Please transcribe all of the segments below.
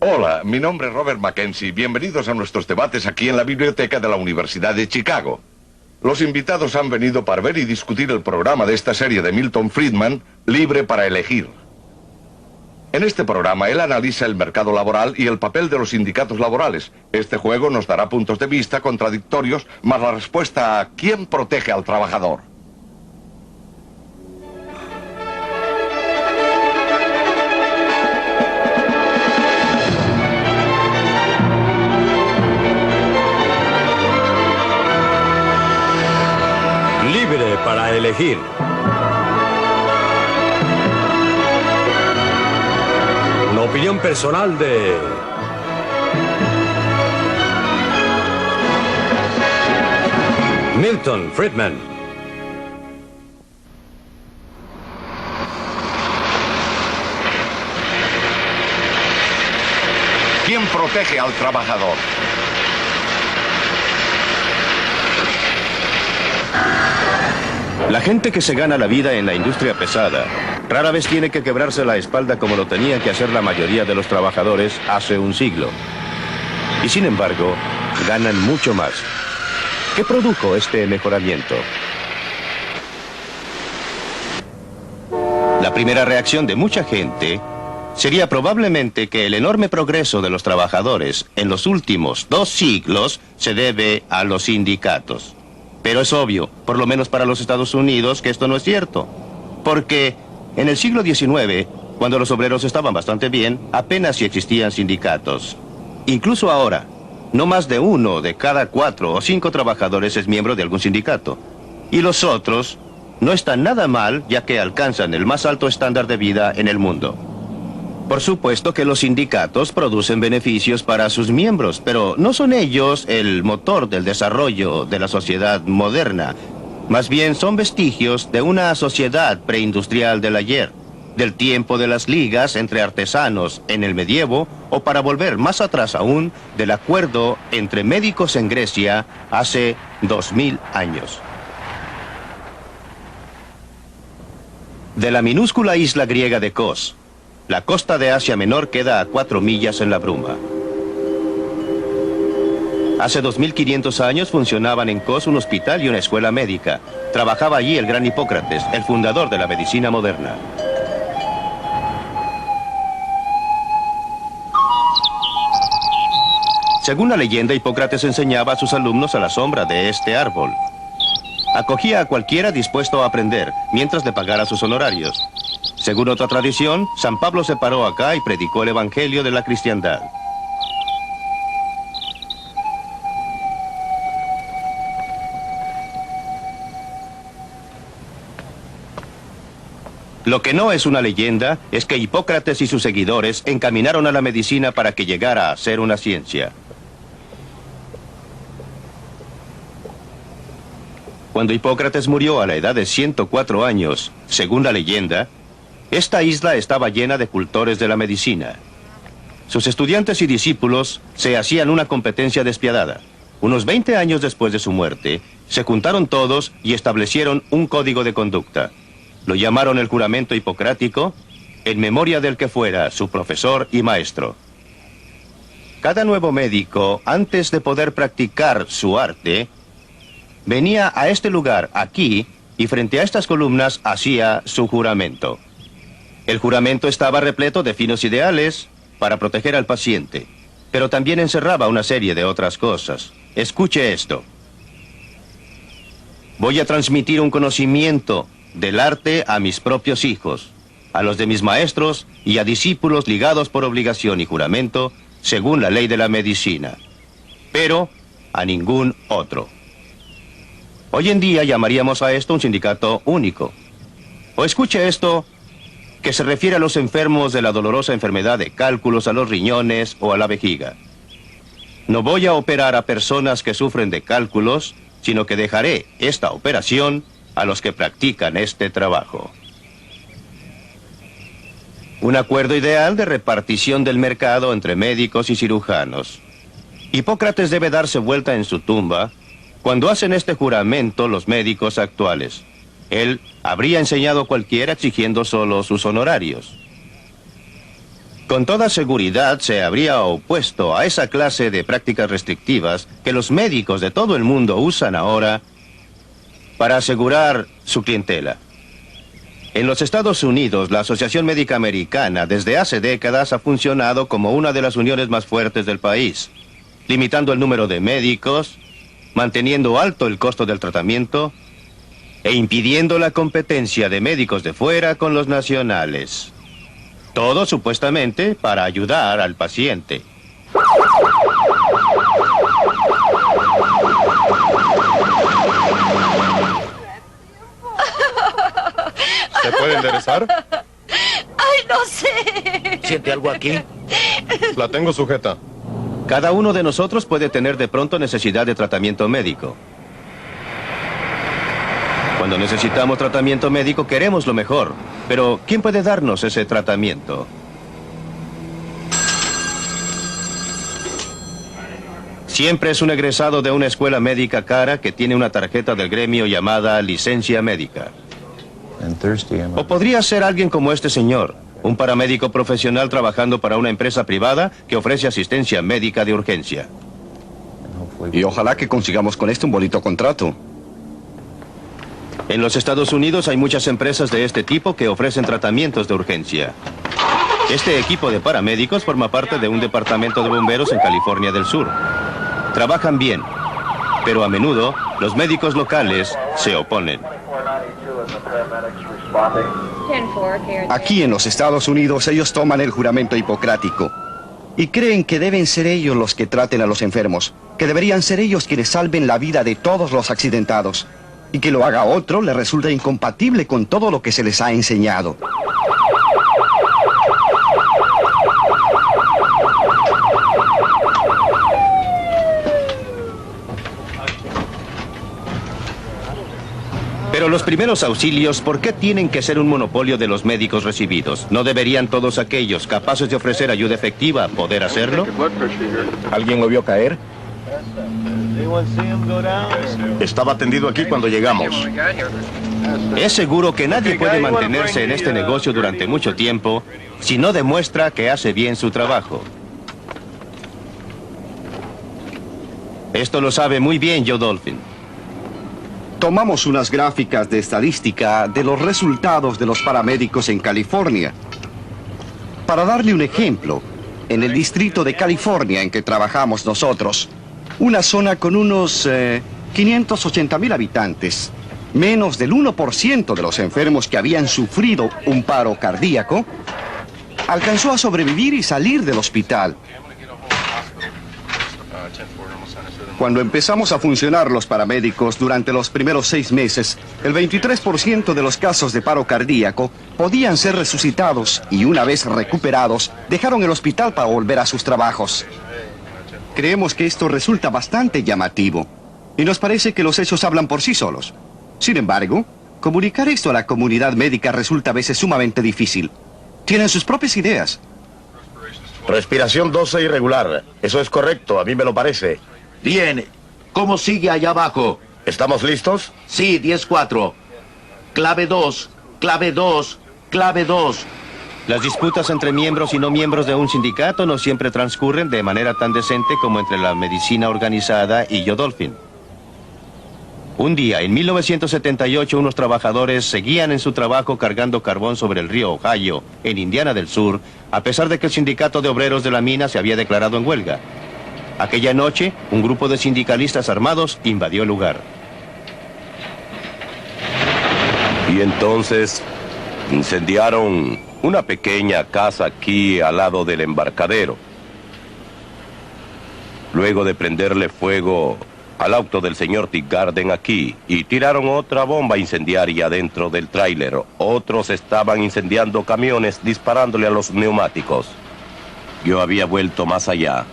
Hola, mi nombre es Robert Mackenzie. Bienvenidos a nuestros debates aquí en la biblioteca de la Universidad de Chicago. Los invitados han venido para ver y discutir el programa de esta serie de Milton Friedman, Libre para Elegir. En este programa, él analiza el mercado laboral y el papel de los sindicatos laborales. Este juego nos dará puntos de vista contradictorios, más la respuesta a ¿quién protege al trabajador? Libre para elegir. Una opinión personal de Milton Friedman. ¿Quién protege al trabajador? La gente que se gana la vida en la industria pesada rara vez tiene que quebrarse la espalda como lo tenían que hacer la mayoría de los trabajadores hace un siglo. Y sin embargo, ganan mucho más. ¿Qué produjo este mejoramiento? La primera reacción de mucha gente sería probablemente que el enorme progreso de los trabajadores en los últimos 2 siglos se debe a los sindicatos. Pero es obvio, por lo menos para los Estados Unidos, que esto no es cierto. Porque en el siglo XIX, cuando los obreros estaban bastante bien, apenas si existían sindicatos. Incluso ahora, no más de 1 de cada 4 o 5 trabajadores es miembro de algún sindicato. Y los otros no están nada mal, ya que alcanzan el más alto estándar de vida en el mundo. Por supuesto que los sindicatos producen beneficios para sus miembros, pero no son ellos el motor del desarrollo de la sociedad moderna. Más bien son vestigios de una sociedad preindustrial del ayer, del tiempo de las ligas entre artesanos en el medievo, o para volver más atrás aún, del acuerdo entre médicos en Grecia hace 2000 años. De la minúscula isla griega de Kos, la costa de Asia Menor queda a 4 millas en la bruma. Hace 2500 años funcionaban en Kos un hospital y una escuela médica. Trabajaba allí el gran Hipócrates, el fundador de la medicina moderna. Según la leyenda, Hipócrates enseñaba a sus alumnos a la sombra de este árbol. Acogía a cualquiera dispuesto a aprender, mientras le pagara sus honorarios. Según otra tradición, San Pablo se paró acá y predicó el evangelio de la cristiandad. Lo que no es una leyenda es que Hipócrates y sus seguidores encaminaron a la medicina para que llegara a ser una ciencia. Cuando Hipócrates murió a la edad de 104 años, según la leyenda, esta isla estaba llena de cultores de la medicina. Sus estudiantes y discípulos se hacían una competencia despiadada. Unos 20 años después de su muerte, se juntaron todos y establecieron un código de conducta. Lo llamaron el juramento hipocrático, en memoria del que fuera su profesor y maestro. Cada nuevo médico, antes de poder practicar su arte, venía a este lugar, aquí, y frente a estas columnas hacía su juramento. El juramento estaba repleto de finos ideales para proteger al paciente, pero también encerraba una serie de otras cosas. Escuche esto. Voy a transmitir un conocimiento del arte a mis propios hijos, a los de mis maestros y a discípulos ligados por obligación y juramento, según la ley de la medicina, pero a ningún otro. Hoy en día llamaríamos a esto un sindicato único. O escuche esto, que se refiere a los enfermos de la dolorosa enfermedad de cálculos a los riñones o a la vejiga. No voy a operar a personas que sufren de cálculos, sino que dejaré esta operación a los que practican este trabajo. Un acuerdo ideal de repartición del mercado entre médicos y cirujanos. Hipócrates debe darse vuelta en su tumba cuando hacen este juramento los médicos actuales. Él habría enseñado a cualquiera exigiendo solo sus honorarios. Con toda seguridad se habría opuesto a esa clase de prácticas restrictivas que los médicos de todo el mundo usan ahora para asegurar su clientela. En los Estados Unidos, la Asociación Médica Americana desde hace décadas ha funcionado como una de las uniones más fuertes del país, limitando el número de médicos, manteniendo alto el costo del tratamiento e impidiendo la competencia de médicos de fuera con los nacionales. Todo supuestamente para ayudar al paciente. ¿Se puede enderezar? ¡Ay, no sé! ¿Siente algo aquí? La tengo sujeta. Cada uno de nosotros puede tener de pronto necesidad de tratamiento médico. Cuando necesitamos tratamiento médico queremos lo mejor, pero ¿quién puede darnos ese tratamiento? Siempre es un egresado de una escuela médica cara que tiene una tarjeta del gremio llamada licencia médica. O podría ser alguien como este señor, un paramédico profesional trabajando para una empresa privada que ofrece asistencia médica de urgencia. Y ojalá que consigamos con esto un bonito contrato. En los Estados Unidos hay muchas empresas de este tipo que ofrecen tratamientos de urgencia. Este equipo de paramédicos forma parte de un departamento de bomberos en California del Sur. Trabajan bien, pero a menudo los médicos locales se oponen. Aquí en los Estados Unidos ellos toman el juramento hipocrático y creen que deben ser ellos los que traten a los enfermos, que deberían ser ellos quienes salven la vida de todos los accidentados, y que lo haga otro les resulta incompatible con todo lo que se les ha enseñado. Pero los primeros auxilios, ¿por qué tienen que ser un monopolio de los médicos recibidos? ¿No deberían todos aquellos capaces de ofrecer ayuda efectiva poder hacerlo? ¿Alguien lo vio caer? Estaba tendido aquí cuando llegamos. Es seguro que nadie puede mantenerse en este negocio durante mucho tiempo si no demuestra que hace bien su trabajo. Esto lo sabe muy bien Joe Dolphin. Tomamos unas gráficas de estadística de los resultados de los paramédicos en California. Para darle un ejemplo, en el distrito de California en que trabajamos nosotros, una zona con unos 580,000 habitantes, menos del 1% de los enfermos que habían sufrido un paro cardíaco, alcanzó a sobrevivir y salir del hospital. Cuando empezamos a funcionar los paramédicos durante los primeros 6 meses, el 23% de los casos de paro cardíaco podían ser resucitados y una vez recuperados, dejaron el hospital para volver a sus trabajos. Creemos que esto resulta bastante llamativo y nos parece que los hechos hablan por sí solos. Sin embargo, comunicar esto a la comunidad médica resulta a veces sumamente difícil. Tienen sus propias ideas. Respiración 12 irregular. Eso es correcto, a mí me lo parece. Bien. ¿Cómo sigue allá abajo? ¿Estamos listos? Sí, 10-4. Clave 2, clave 2, clave 2. Las disputas entre miembros y no miembros de un sindicato no siempre transcurren de manera tan decente como entre la medicina organizada y Joe Dolphin. Un día, en 1978, unos trabajadores seguían en su trabajo cargando carbón sobre el río Ohio, en Indiana del Sur, a pesar de que el sindicato de obreros de la mina se había declarado en huelga. Aquella noche, un grupo de sindicalistas armados invadió el lugar. Y entonces incendiaron una pequeña casa aquí al lado del embarcadero. Luego de prenderle fuego al auto del señor Teagarden aquí y tiraron otra bomba incendiaria dentro del tráiler. Otros estaban incendiando camiones disparándole a los neumáticos. Yo había vuelto más allá.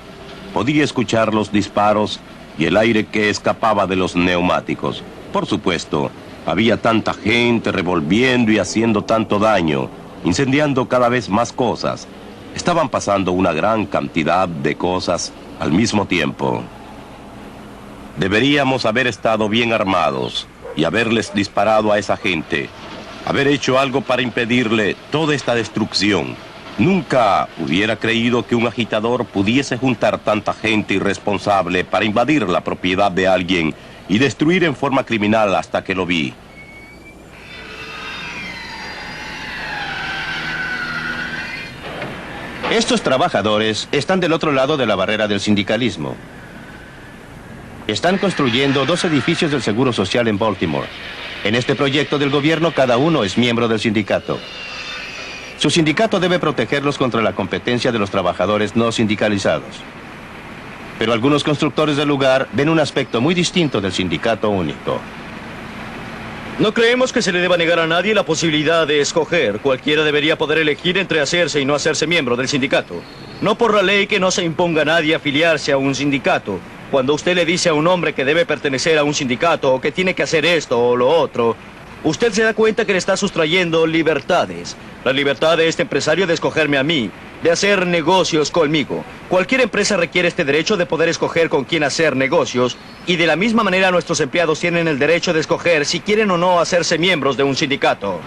Podía escuchar los disparos y el aire que escapaba de los neumáticos. Por supuesto, había tanta gente revolviendo y haciendo tanto daño, incendiando cada vez más cosas. Estaban pasando una gran cantidad de cosas al mismo tiempo. Deberíamos haber estado bien armados y haberles disparado a esa gente, haber hecho algo para impedirle toda esta destrucción. Nunca hubiera creído que un agitador pudiese juntar tanta gente irresponsable para invadir la propiedad de alguien y destruir en forma criminal hasta que lo vi. Estos trabajadores están del otro lado de la barrera del sindicalismo. Están construyendo 2 edificios del Seguro Social en Baltimore. En este proyecto del gobierno, cada uno es miembro del sindicato. Su sindicato debe protegerlos contra la competencia de los trabajadores no sindicalizados. Pero algunos constructores del lugar ven un aspecto muy distinto del sindicato único. No creemos que se le deba negar a nadie la posibilidad de escoger. Cualquiera debería poder elegir entre hacerse y no hacerse miembro del sindicato. No por la ley que no se imponga a nadie afiliarse a un sindicato. Cuando usted le dice a un hombre que debe pertenecer a un sindicato o que tiene que hacer esto o lo otro, usted se da cuenta que le está sustrayendo libertades. La libertad de este empresario de escogerme a mí, de hacer negocios conmigo. Cualquier empresa requiere este derecho de poder escoger con quién hacer negocios, y de la misma manera nuestros empleados tienen el derecho de escoger si quieren o no hacerse miembros de un sindicato.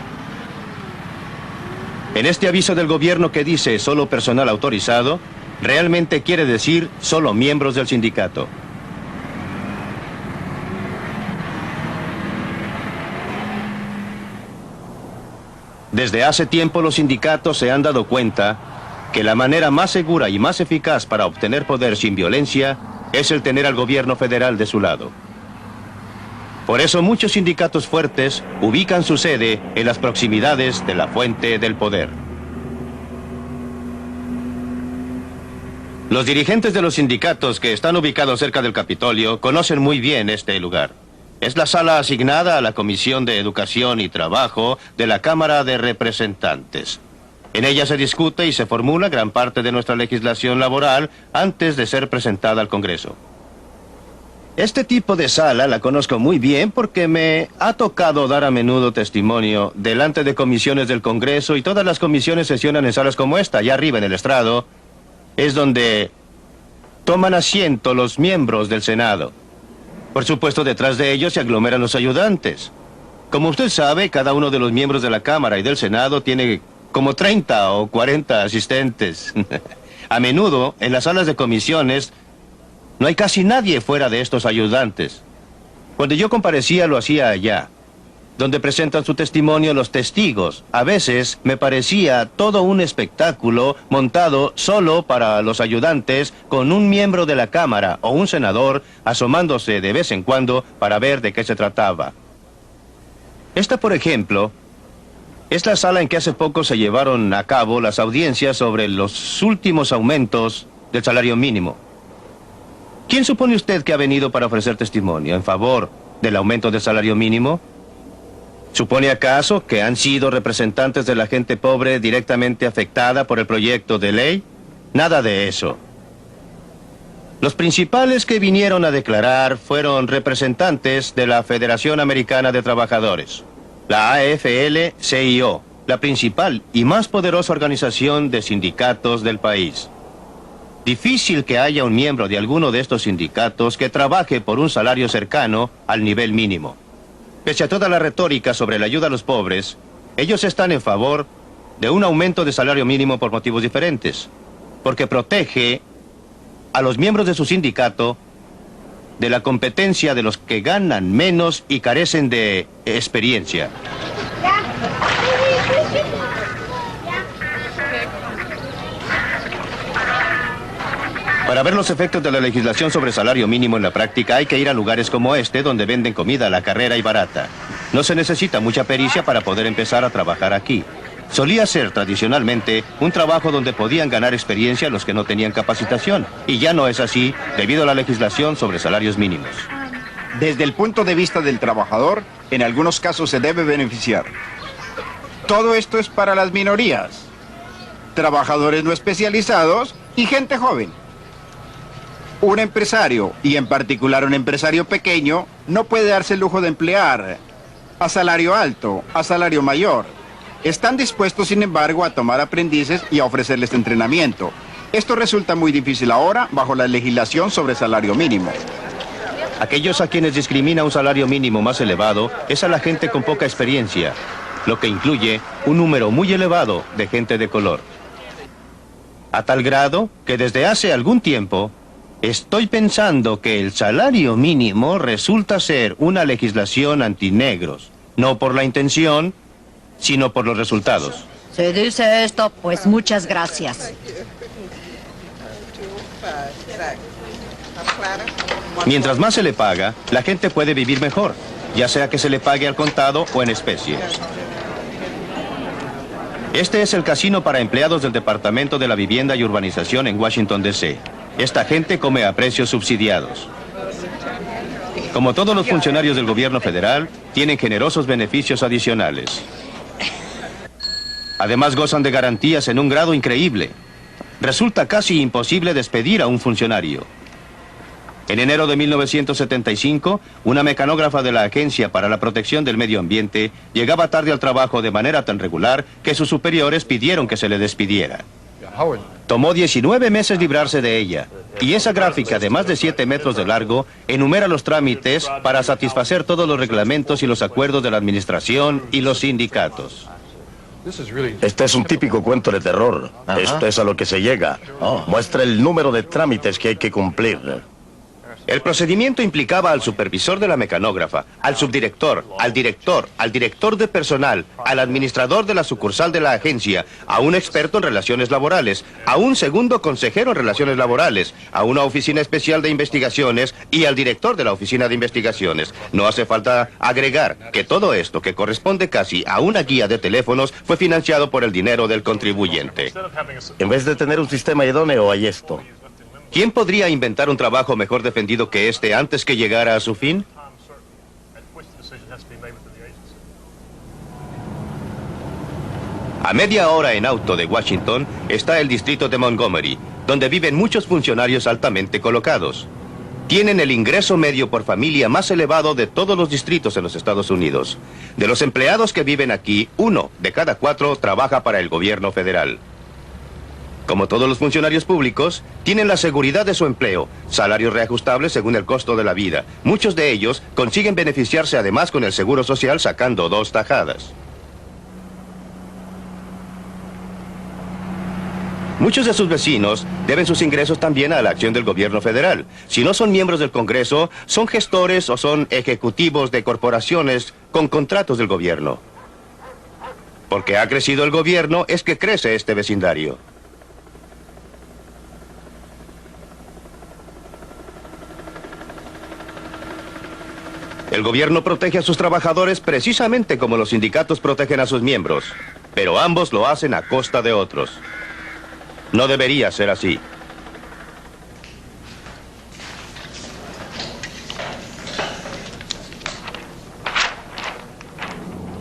En este aviso del gobierno que dice solo personal autorizado, realmente quiere decir solo miembros del sindicato. Desde hace tiempo los sindicatos se han dado cuenta que la manera más segura y más eficaz para obtener poder sin violencia es el tener al gobierno federal de su lado. Por eso muchos sindicatos fuertes ubican su sede en las proximidades de la fuente del poder. Los dirigentes de los sindicatos que están ubicados cerca del Capitolio conocen muy bien este lugar. Es la sala asignada a la Comisión de Educación y Trabajo de la Cámara de Representantes. En ella se discute y se formula gran parte de nuestra legislación laboral antes de ser presentada al Congreso. Este tipo de sala la conozco muy bien porque me ha tocado dar a menudo testimonio delante de comisiones del Congreso, y todas las comisiones sesionan en salas como esta. Allá arriba en el estrado es donde toman asiento los miembros del Senado. Por supuesto, detrás de ellos se aglomeran los ayudantes. Como usted sabe, cada uno de los miembros de la Cámara y del Senado tiene como 30 o 40 asistentes. A menudo, en las salas de comisiones, no hay casi nadie fuera de estos ayudantes. Cuando yo comparecía, lo hacía allá, donde presentan su testimonio los testigos. A veces me parecía todo un espectáculo montado solo para los ayudantes, con un miembro de la Cámara o un senador asomándose de vez en cuando para ver de qué se trataba. Esta, por ejemplo, es la sala en que hace poco se llevaron a cabo las audiencias sobre los últimos aumentos del salario mínimo. ¿Quién supone usted que ha venido para ofrecer testimonio en favor del aumento del salario mínimo? ¿Supone acaso que han sido representantes de la gente pobre directamente afectada por el proyecto de ley? Nada de eso. Los principales que vinieron a declarar fueron representantes de la Federación Americana de Trabajadores, la AFL-CIO, la principal y más poderosa organización de sindicatos del país. Difícil que haya un miembro de alguno de estos sindicatos que trabaje por un salario cercano al nivel mínimo. Pese a toda la retórica sobre la ayuda a los pobres, ellos están en favor de un aumento de salario mínimo por motivos diferentes, porque protege a los miembros de su sindicato de la competencia de los que ganan menos y carecen de experiencia. Para ver los efectos de la legislación sobre salario mínimo en la práctica, hay que ir a lugares como este, donde venden comida a la carrera y barata. No se necesita mucha pericia para poder empezar a trabajar aquí. Solía ser tradicionalmente un trabajo donde podían ganar experiencia los que no tenían capacitación, y ya no es así debido a la legislación sobre salarios mínimos. Desde el punto de vista del trabajador, en algunos casos se debe beneficiar. Todo esto es para las minorías, trabajadores no especializados y gente joven. Un empresario, y en particular un empresario pequeño, no puede darse el lujo de emplear a salario alto, a salario mayor. Están dispuestos, sin embargo, a tomar aprendices y a ofrecerles entrenamiento. Esto resulta muy difícil ahora bajo la legislación sobre salario mínimo. Aquellos a quienes discrimina un salario mínimo más elevado es a la gente con poca experiencia, lo que incluye un número muy elevado de gente de color. A tal grado que desde hace algún tiempo estoy pensando que el salario mínimo resulta ser una legislación antinegros. No por la intención, sino por los resultados. Se dice esto, pues muchas gracias. Mientras más se le paga, la gente puede vivir mejor, ya sea que se le pague al contado o en especie. Este es el casino para empleados del Departamento de la Vivienda y Urbanización en Washington, D.C. Esta gente come a precios subsidiados. Como todos los funcionarios del gobierno federal, tienen generosos beneficios adicionales. Además, gozan de garantías en un grado increíble. Resulta casi imposible despedir a un funcionario. En enero de 1975, una mecanógrafa de la Agencia para la Protección del Medio Ambiente llegaba tarde al trabajo de manera tan regular que sus superiores pidieron que se le despidiera. Tomó 19 meses librarse de ella, y esa gráfica de más de 7 metros de largo enumera los trámites para satisfacer todos los reglamentos y los acuerdos de la administración y los sindicatos. Este es un típico cuento de terror. Esto es a lo que se llega. Muestra el número de trámites que hay que cumplir. El procedimiento implicaba al supervisor de la mecanógrafa, al subdirector, al director de personal, al administrador de la sucursal de la agencia, a un experto en relaciones laborales, a un segundo consejero en relaciones laborales, a una oficina especial de investigaciones y al director de la oficina de investigaciones. No hace falta agregar que todo esto, que corresponde casi a una guía de teléfonos, fue financiado por el dinero del contribuyente. En vez de tener un sistema idóneo, hay esto. ¿Quién podría inventar un trabajo mejor defendido que este antes que llegara a su fin? A media hora en auto de Washington está el distrito de Montgomery, donde viven muchos funcionarios altamente colocados. Tienen el ingreso medio por familia más elevado de todos los distritos en los Estados Unidos. De los empleados que viven aquí, 1 de cada 4 trabaja para el gobierno federal. Como todos los funcionarios públicos, tienen la seguridad de su empleo, salarios reajustables según el costo de la vida. Muchos de ellos consiguen beneficiarse además con el seguro social sacando 2 tajadas. Muchos de sus vecinos deben sus ingresos también a la acción del gobierno federal. Si no son miembros del Congreso, son gestores o son ejecutivos de corporaciones con contratos del gobierno. Porque ha crecido el gobierno, es que crece este vecindario. El gobierno protege a sus trabajadores precisamente como los sindicatos protegen a sus miembros, pero ambos lo hacen a costa de otros. No debería ser así.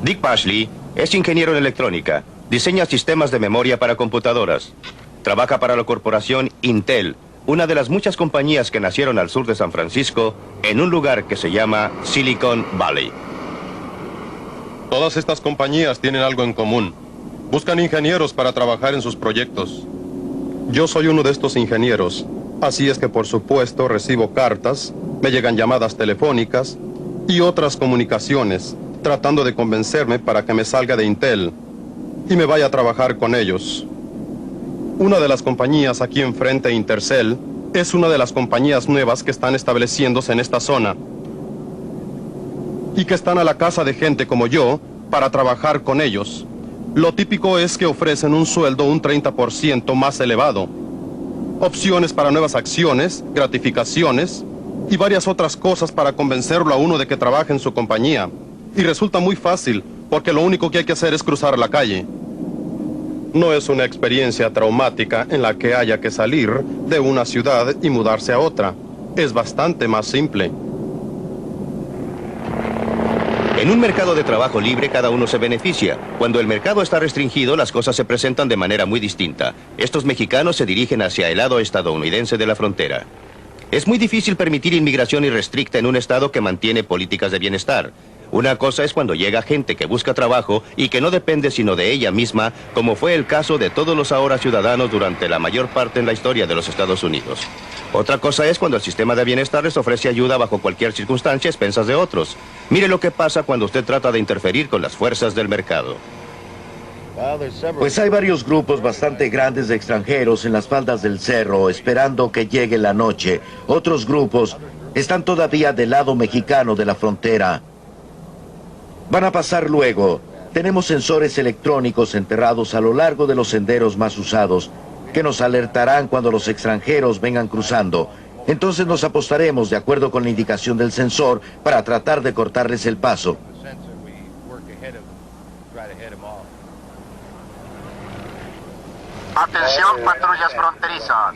Dick Pashley es ingeniero en electrónica, diseña sistemas de memoria para computadoras, trabaja para la corporación Intel, una de las muchas compañías que nacieron al sur de San Francisco, en un lugar que se llama Silicon Valley. Todas estas compañías tienen algo en común. Buscan ingenieros para trabajar en sus proyectos. Yo soy uno de estos ingenieros, así es que por supuesto recibo cartas, me llegan llamadas telefónicas y otras comunicaciones, tratando de convencerme para que me salga de Intel y me vaya a trabajar con ellos. Una de las compañías aquí enfrente, Intercell, es una de las compañías nuevas que están estableciéndose en esta zona y que están a la casa de gente como yo para trabajar con ellos. Lo típico es que ofrecen un sueldo un 30% más elevado, opciones para nuevas acciones, gratificaciones y varias otras cosas para convencerlo a uno de que trabaje en su compañía. Y resulta muy fácil, porque lo único que hay que hacer es cruzar la calle. No es una experiencia traumática en la que haya que salir de una ciudad y mudarse a otra. Es bastante más simple. En un mercado de trabajo libre, cada uno se beneficia. Cuando el mercado está restringido, las cosas se presentan de manera muy distinta. Estos mexicanos se dirigen hacia el lado estadounidense de la frontera. Es muy difícil permitir inmigración irrestricta en un estado que mantiene políticas de bienestar. Una cosa es cuando llega gente que busca trabajo y que no depende sino de ella misma, como fue el caso de todos los ahora ciudadanos durante la mayor parte en la historia de los Estados Unidos. Otra cosa es cuando el sistema de bienestar les ofrece ayuda bajo cualquier circunstancia a expensas de otros. Mire lo que pasa cuando usted trata de interferir con las fuerzas del mercado. Pues hay varios grupos bastante grandes de extranjeros en las faldas del cerro esperando que llegue la noche. Otros grupos están todavía del lado mexicano de la frontera. Van a pasar luego. Tenemos sensores electrónicos enterrados a lo largo de los senderos más usados que nos alertarán cuando los extranjeros vengan cruzando. Entonces nos apostaremos de acuerdo con la indicación del sensor para tratar de cortarles el paso. Atención, patrullas fronterizas.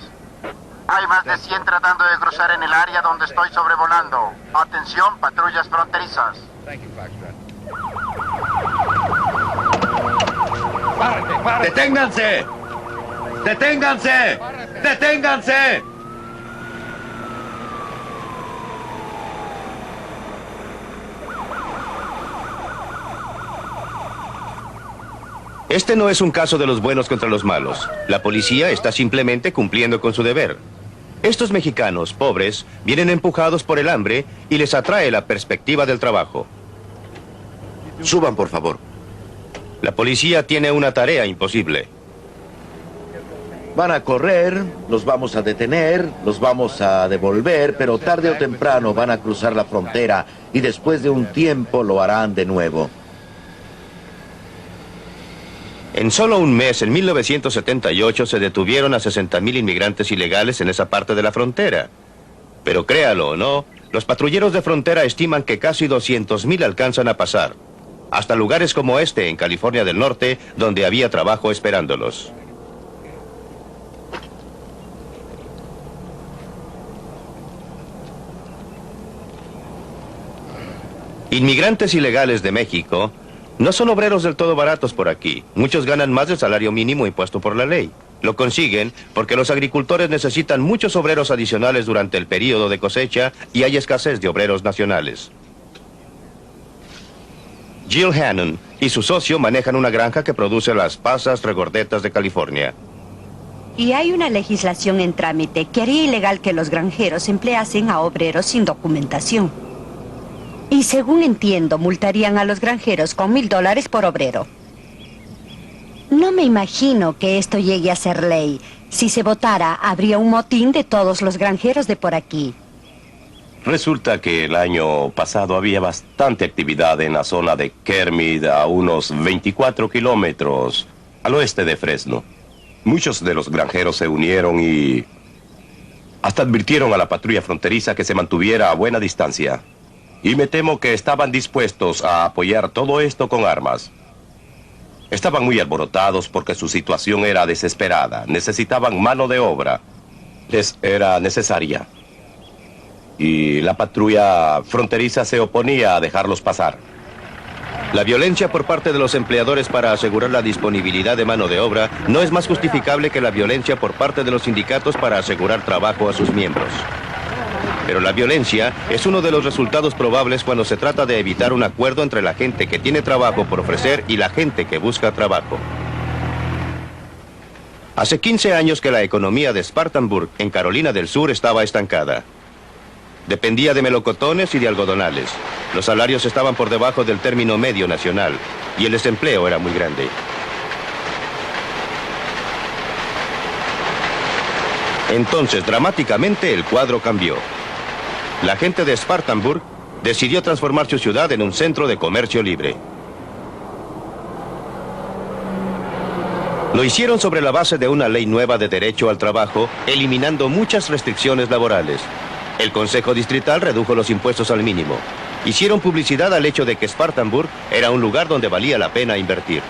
Hay más de 100 tratando de cruzar en el área donde estoy sobrevolando. Atención, patrullas fronterizas. ¡Deténganse! ¡Deténganse! ¡Deténganse! Este no es un caso de los buenos contra los malos. La policía está simplemente cumpliendo con su deber. Estos mexicanos, pobres, vienen empujados por el hambre y les atrae la perspectiva del trabajo. Suban, por favor. La policía tiene una tarea imposible. Van a correr, los vamos a detener, los vamos a devolver, pero tarde o temprano van a cruzar la frontera y después de un tiempo lo harán de nuevo. En solo un mes, en 1978, se detuvieron a 60,000 inmigrantes ilegales en esa parte de la frontera. Pero créalo o no, los patrulleros de frontera estiman que casi 200,000 alcanzan a pasar. Hasta lugares como este, en California del Norte, donde había trabajo esperándolos. Inmigrantes ilegales de México no son obreros del todo baratos por aquí. Muchos ganan más del salario mínimo impuesto por la ley. Lo consiguen porque los agricultores necesitan muchos obreros adicionales durante el período de cosecha y hay escasez de obreros nacionales. Jill Hannon y su socio manejan una granja que produce las pasas regordetas de California. Y hay una legislación en trámite que haría ilegal que los granjeros empleasen a obreros sin documentación. Y según entiendo, multarían a los granjeros con $1,000 por obrero. No me imagino que esto llegue a ser ley. Si se votara, habría un motín de todos los granjeros de por aquí. Resulta que el año pasado había bastante actividad en la zona de Kermit, a unos 24 kilómetros al oeste de Fresno. Muchos de los granjeros se unieron y hasta advirtieron a la patrulla fronteriza que se mantuviera a buena distancia. Y me temo que estaban dispuestos a apoyar todo esto con armas. Estaban muy alborotados porque su situación era desesperada. Necesitaban mano de obra. Les era necesaria. Y la patrulla fronteriza se oponía a dejarlos pasar. La violencia por parte de los empleadores para asegurar la disponibilidad de mano de obra no es más justificable que la violencia por parte de los sindicatos para asegurar trabajo a sus miembros. Pero la violencia es uno de los resultados probables cuando se trata de evitar un acuerdo entre la gente que tiene trabajo por ofrecer y la gente que busca trabajo. Hace 15 años que la economía de Spartanburg, en Carolina del Sur, estaba estancada. Dependía de melocotones y de algodonales. Los salarios estaban por debajo del término medio nacional y el desempleo era muy grande. Entonces, dramáticamente, el cuadro cambió. La gente de Spartanburg decidió transformar su ciudad en un centro de comercio libre. Lo hicieron sobre la base de una ley nueva de derecho al trabajo, eliminando muchas restricciones laborales. El Consejo Distrital redujo los impuestos al mínimo. Hicieron publicidad al hecho de que Spartanburg era un lugar donde valía la pena invertir.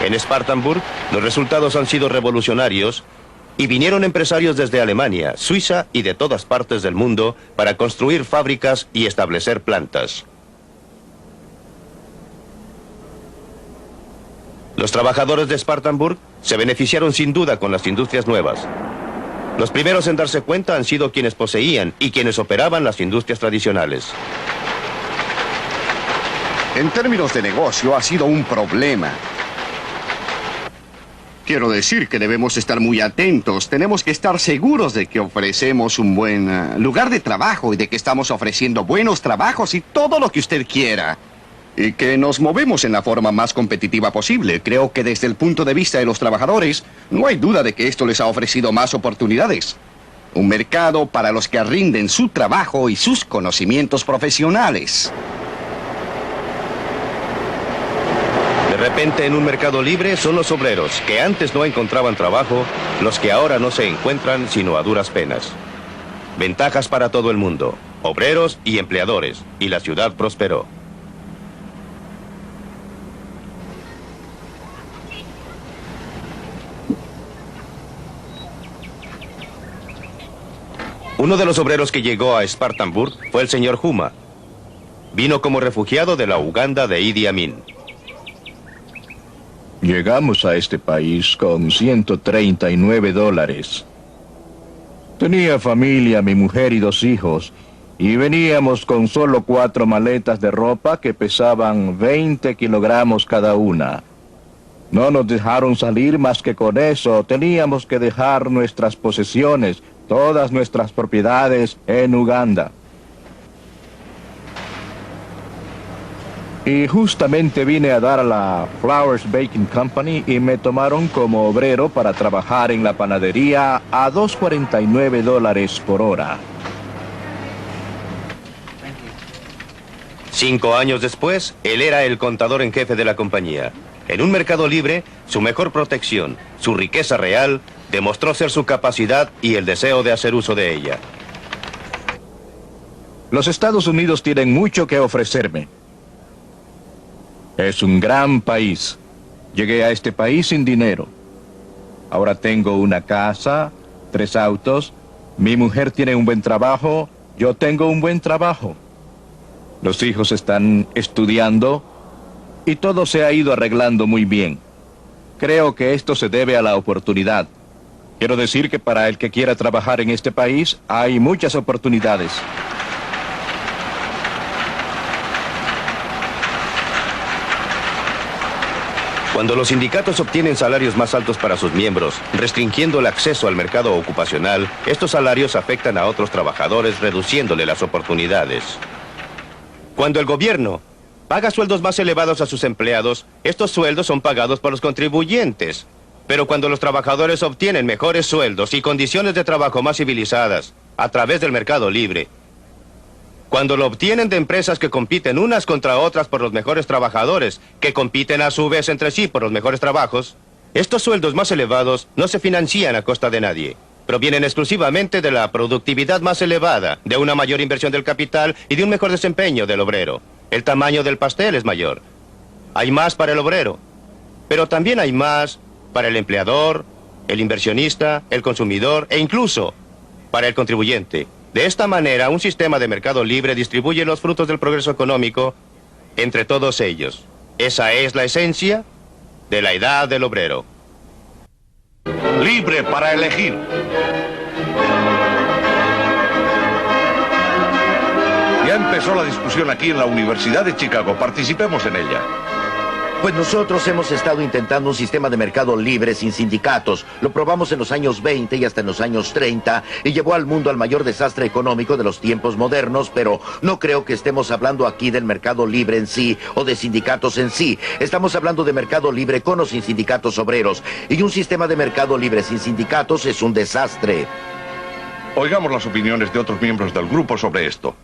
En Spartanburg, los resultados han sido revolucionarios y vinieron empresarios desde Alemania, Suiza y de todas partes del mundo para construir fábricas y establecer plantas. Los trabajadores de Spartanburg se beneficiaron sin duda con las industrias nuevas. Los primeros en darse cuenta han sido quienes poseían y quienes operaban las industrias tradicionales. En términos de negocio ha sido un problema. Quiero decir que debemos estar muy atentos. Tenemos que estar seguros de que ofrecemos un buen lugar de trabajo y de que estamos ofreciendo buenos trabajos y todo lo que usted quiera. y que nos movemos en la forma más competitiva posible. Creo que desde el punto de vista de los trabajadores, no hay duda de que esto les ha ofrecido más oportunidades. Un mercado para los que rinden su trabajo y sus conocimientos profesionales. De repente, en un mercado libre son los obreros, que antes no encontraban trabajo, los que ahora no se encuentran sino a duras penas. Ventajas para todo el mundo, obreros y empleadores, y la ciudad prosperó. Uno de los obreros que llegó a Spartanburg fue el señor Huma. Vino como refugiado de la Uganda de Idi Amin. Llegamos a este país con $139. Tenía familia, mi mujer y 2 hijos, y veníamos con solo 4 maletas de ropa que pesaban 20 kilogramos cada una. No nos dejaron salir más que con eso. Teníamos que dejar nuestras posesiones, todas nuestras propiedades en Uganda. Y justamente vine a dar a la Flowers Baking Company y me tomaron como obrero para trabajar en la panadería a $2.49 por hora. 5 años después, él era el contador en jefe de la compañía. En un mercado libre, su mejor protección, su riqueza real, demostró ser su capacidad y el deseo de hacer uso de ella. Los Estados Unidos tienen mucho que ofrecerme. Es un gran país. Llegué a este país sin dinero. Ahora tengo una casa, 3 autos, mi mujer tiene un buen trabajo, yo tengo un buen trabajo. Los hijos están estudiando y todo se ha ido arreglando muy bien. Creo que esto se debe a la oportunidad. Quiero decir que para el que quiera trabajar en este país hay muchas oportunidades. Cuando los sindicatos obtienen salarios más altos para sus miembros, restringiendo el acceso al mercado ocupacional, estos salarios afectan a otros trabajadores, reduciéndole las oportunidades. Cuando el gobierno paga sueldos más elevados a sus empleados, estos sueldos son pagados por los contribuyentes. Pero cuando los trabajadores obtienen mejores sueldos y condiciones de trabajo más civilizadas a través del mercado libre, cuando lo obtienen de empresas que compiten unas contra otras por los mejores trabajadores, que compiten a su vez entre sí por los mejores trabajos, estos sueldos más elevados no se financian a costa de nadie. Provienen exclusivamente de la productividad más elevada, de una mayor inversión del capital y de un mejor desempeño del obrero. El tamaño del pastel es mayor. Hay más para el obrero, pero también hay más para el empleador, el inversionista, el consumidor e incluso para el contribuyente. De esta manera, un sistema de mercado libre distribuye los frutos del progreso económico entre todos ellos. Esa es la esencia de la edad del obrero. Libre para elegir. Ya empezó la discusión aquí en la Universidad de Chicago. Participemos en ella. Pues nosotros hemos estado intentando un sistema de mercado libre sin sindicatos. Lo probamos en los años 20 y hasta en los años 30 y llevó al mundo al mayor desastre económico de los tiempos modernos, pero no creo que estemos hablando aquí del mercado libre en sí o de sindicatos en sí. Estamos hablando de mercado libre con o sin sindicatos obreros. Y un sistema de mercado libre sin sindicatos es un desastre. Oigamos las opiniones de otros miembros del grupo sobre esto.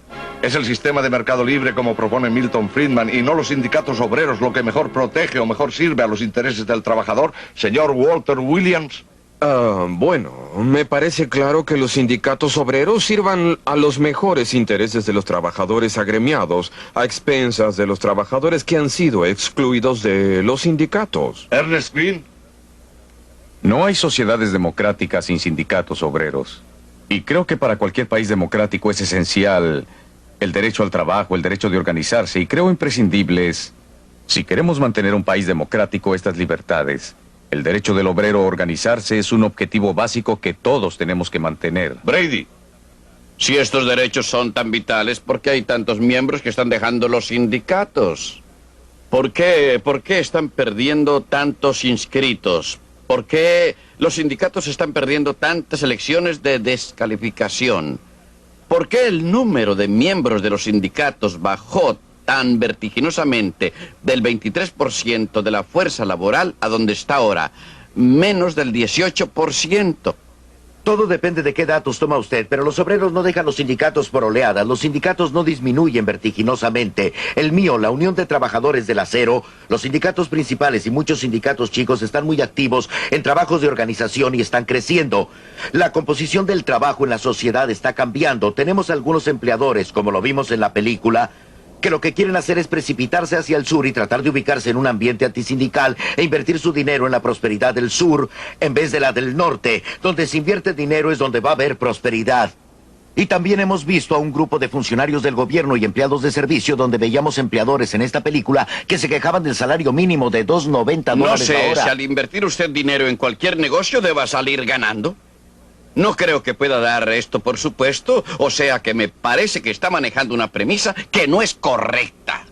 ¿Es el sistema de mercado libre como propone Milton Friedman y no los sindicatos obreros lo que mejor protege o mejor sirve a los intereses del trabajador, señor Walter Williams? Bueno, me parece claro que los sindicatos obreros sirvan a los mejores intereses de los trabajadores agremiados, a expensas de los trabajadores que han sido excluidos de los sindicatos. Ernest Green. No hay sociedades democráticas sin sindicatos obreros. Y creo que para cualquier país democrático es esencial el derecho al trabajo, el derecho de organizarse, y creo imprescindibles, si queremos mantener un país democrático, estas libertades. El derecho del obrero a organizarse es un objetivo básico que todos tenemos que mantener. Brady. Si estos derechos son tan vitales, ¿por qué hay tantos miembros que están dejando los sindicatos? ¿Por qué están perdiendo tantos inscritos? ¿Por qué los sindicatos están perdiendo tantas elecciones de descalificación? ¿Por qué el número de miembros de los sindicatos bajó tan vertiginosamente del 23% de la fuerza laboral a donde está ahora, menos del 18%. Todo depende de qué datos toma usted, pero los obreros no dejan los sindicatos por oleadas. Los sindicatos no disminuyen vertiginosamente. El mío, la Unión de Trabajadores del Acero, los sindicatos principales y muchos sindicatos chicos están muy activos en trabajos de organización y están creciendo. La composición del trabajo en la sociedad está cambiando. Tenemos algunos empleadores, como lo vimos en la película, que lo que quieren hacer es precipitarse hacia el sur y tratar de ubicarse en un ambiente antisindical e invertir su dinero en la prosperidad del sur en vez de la del norte. Donde se invierte dinero es donde va a haber prosperidad. Y también hemos visto a un grupo de funcionarios del gobierno y empleados de servicio donde veíamos empleadores en esta película que se quejaban del salario mínimo de $2.90 la hora. No sé si al invertir usted dinero en cualquier negocio deba salir ganando. No creo que pueda dar esto por supuesto, o sea que me parece que está manejando una premisa que no es correcta.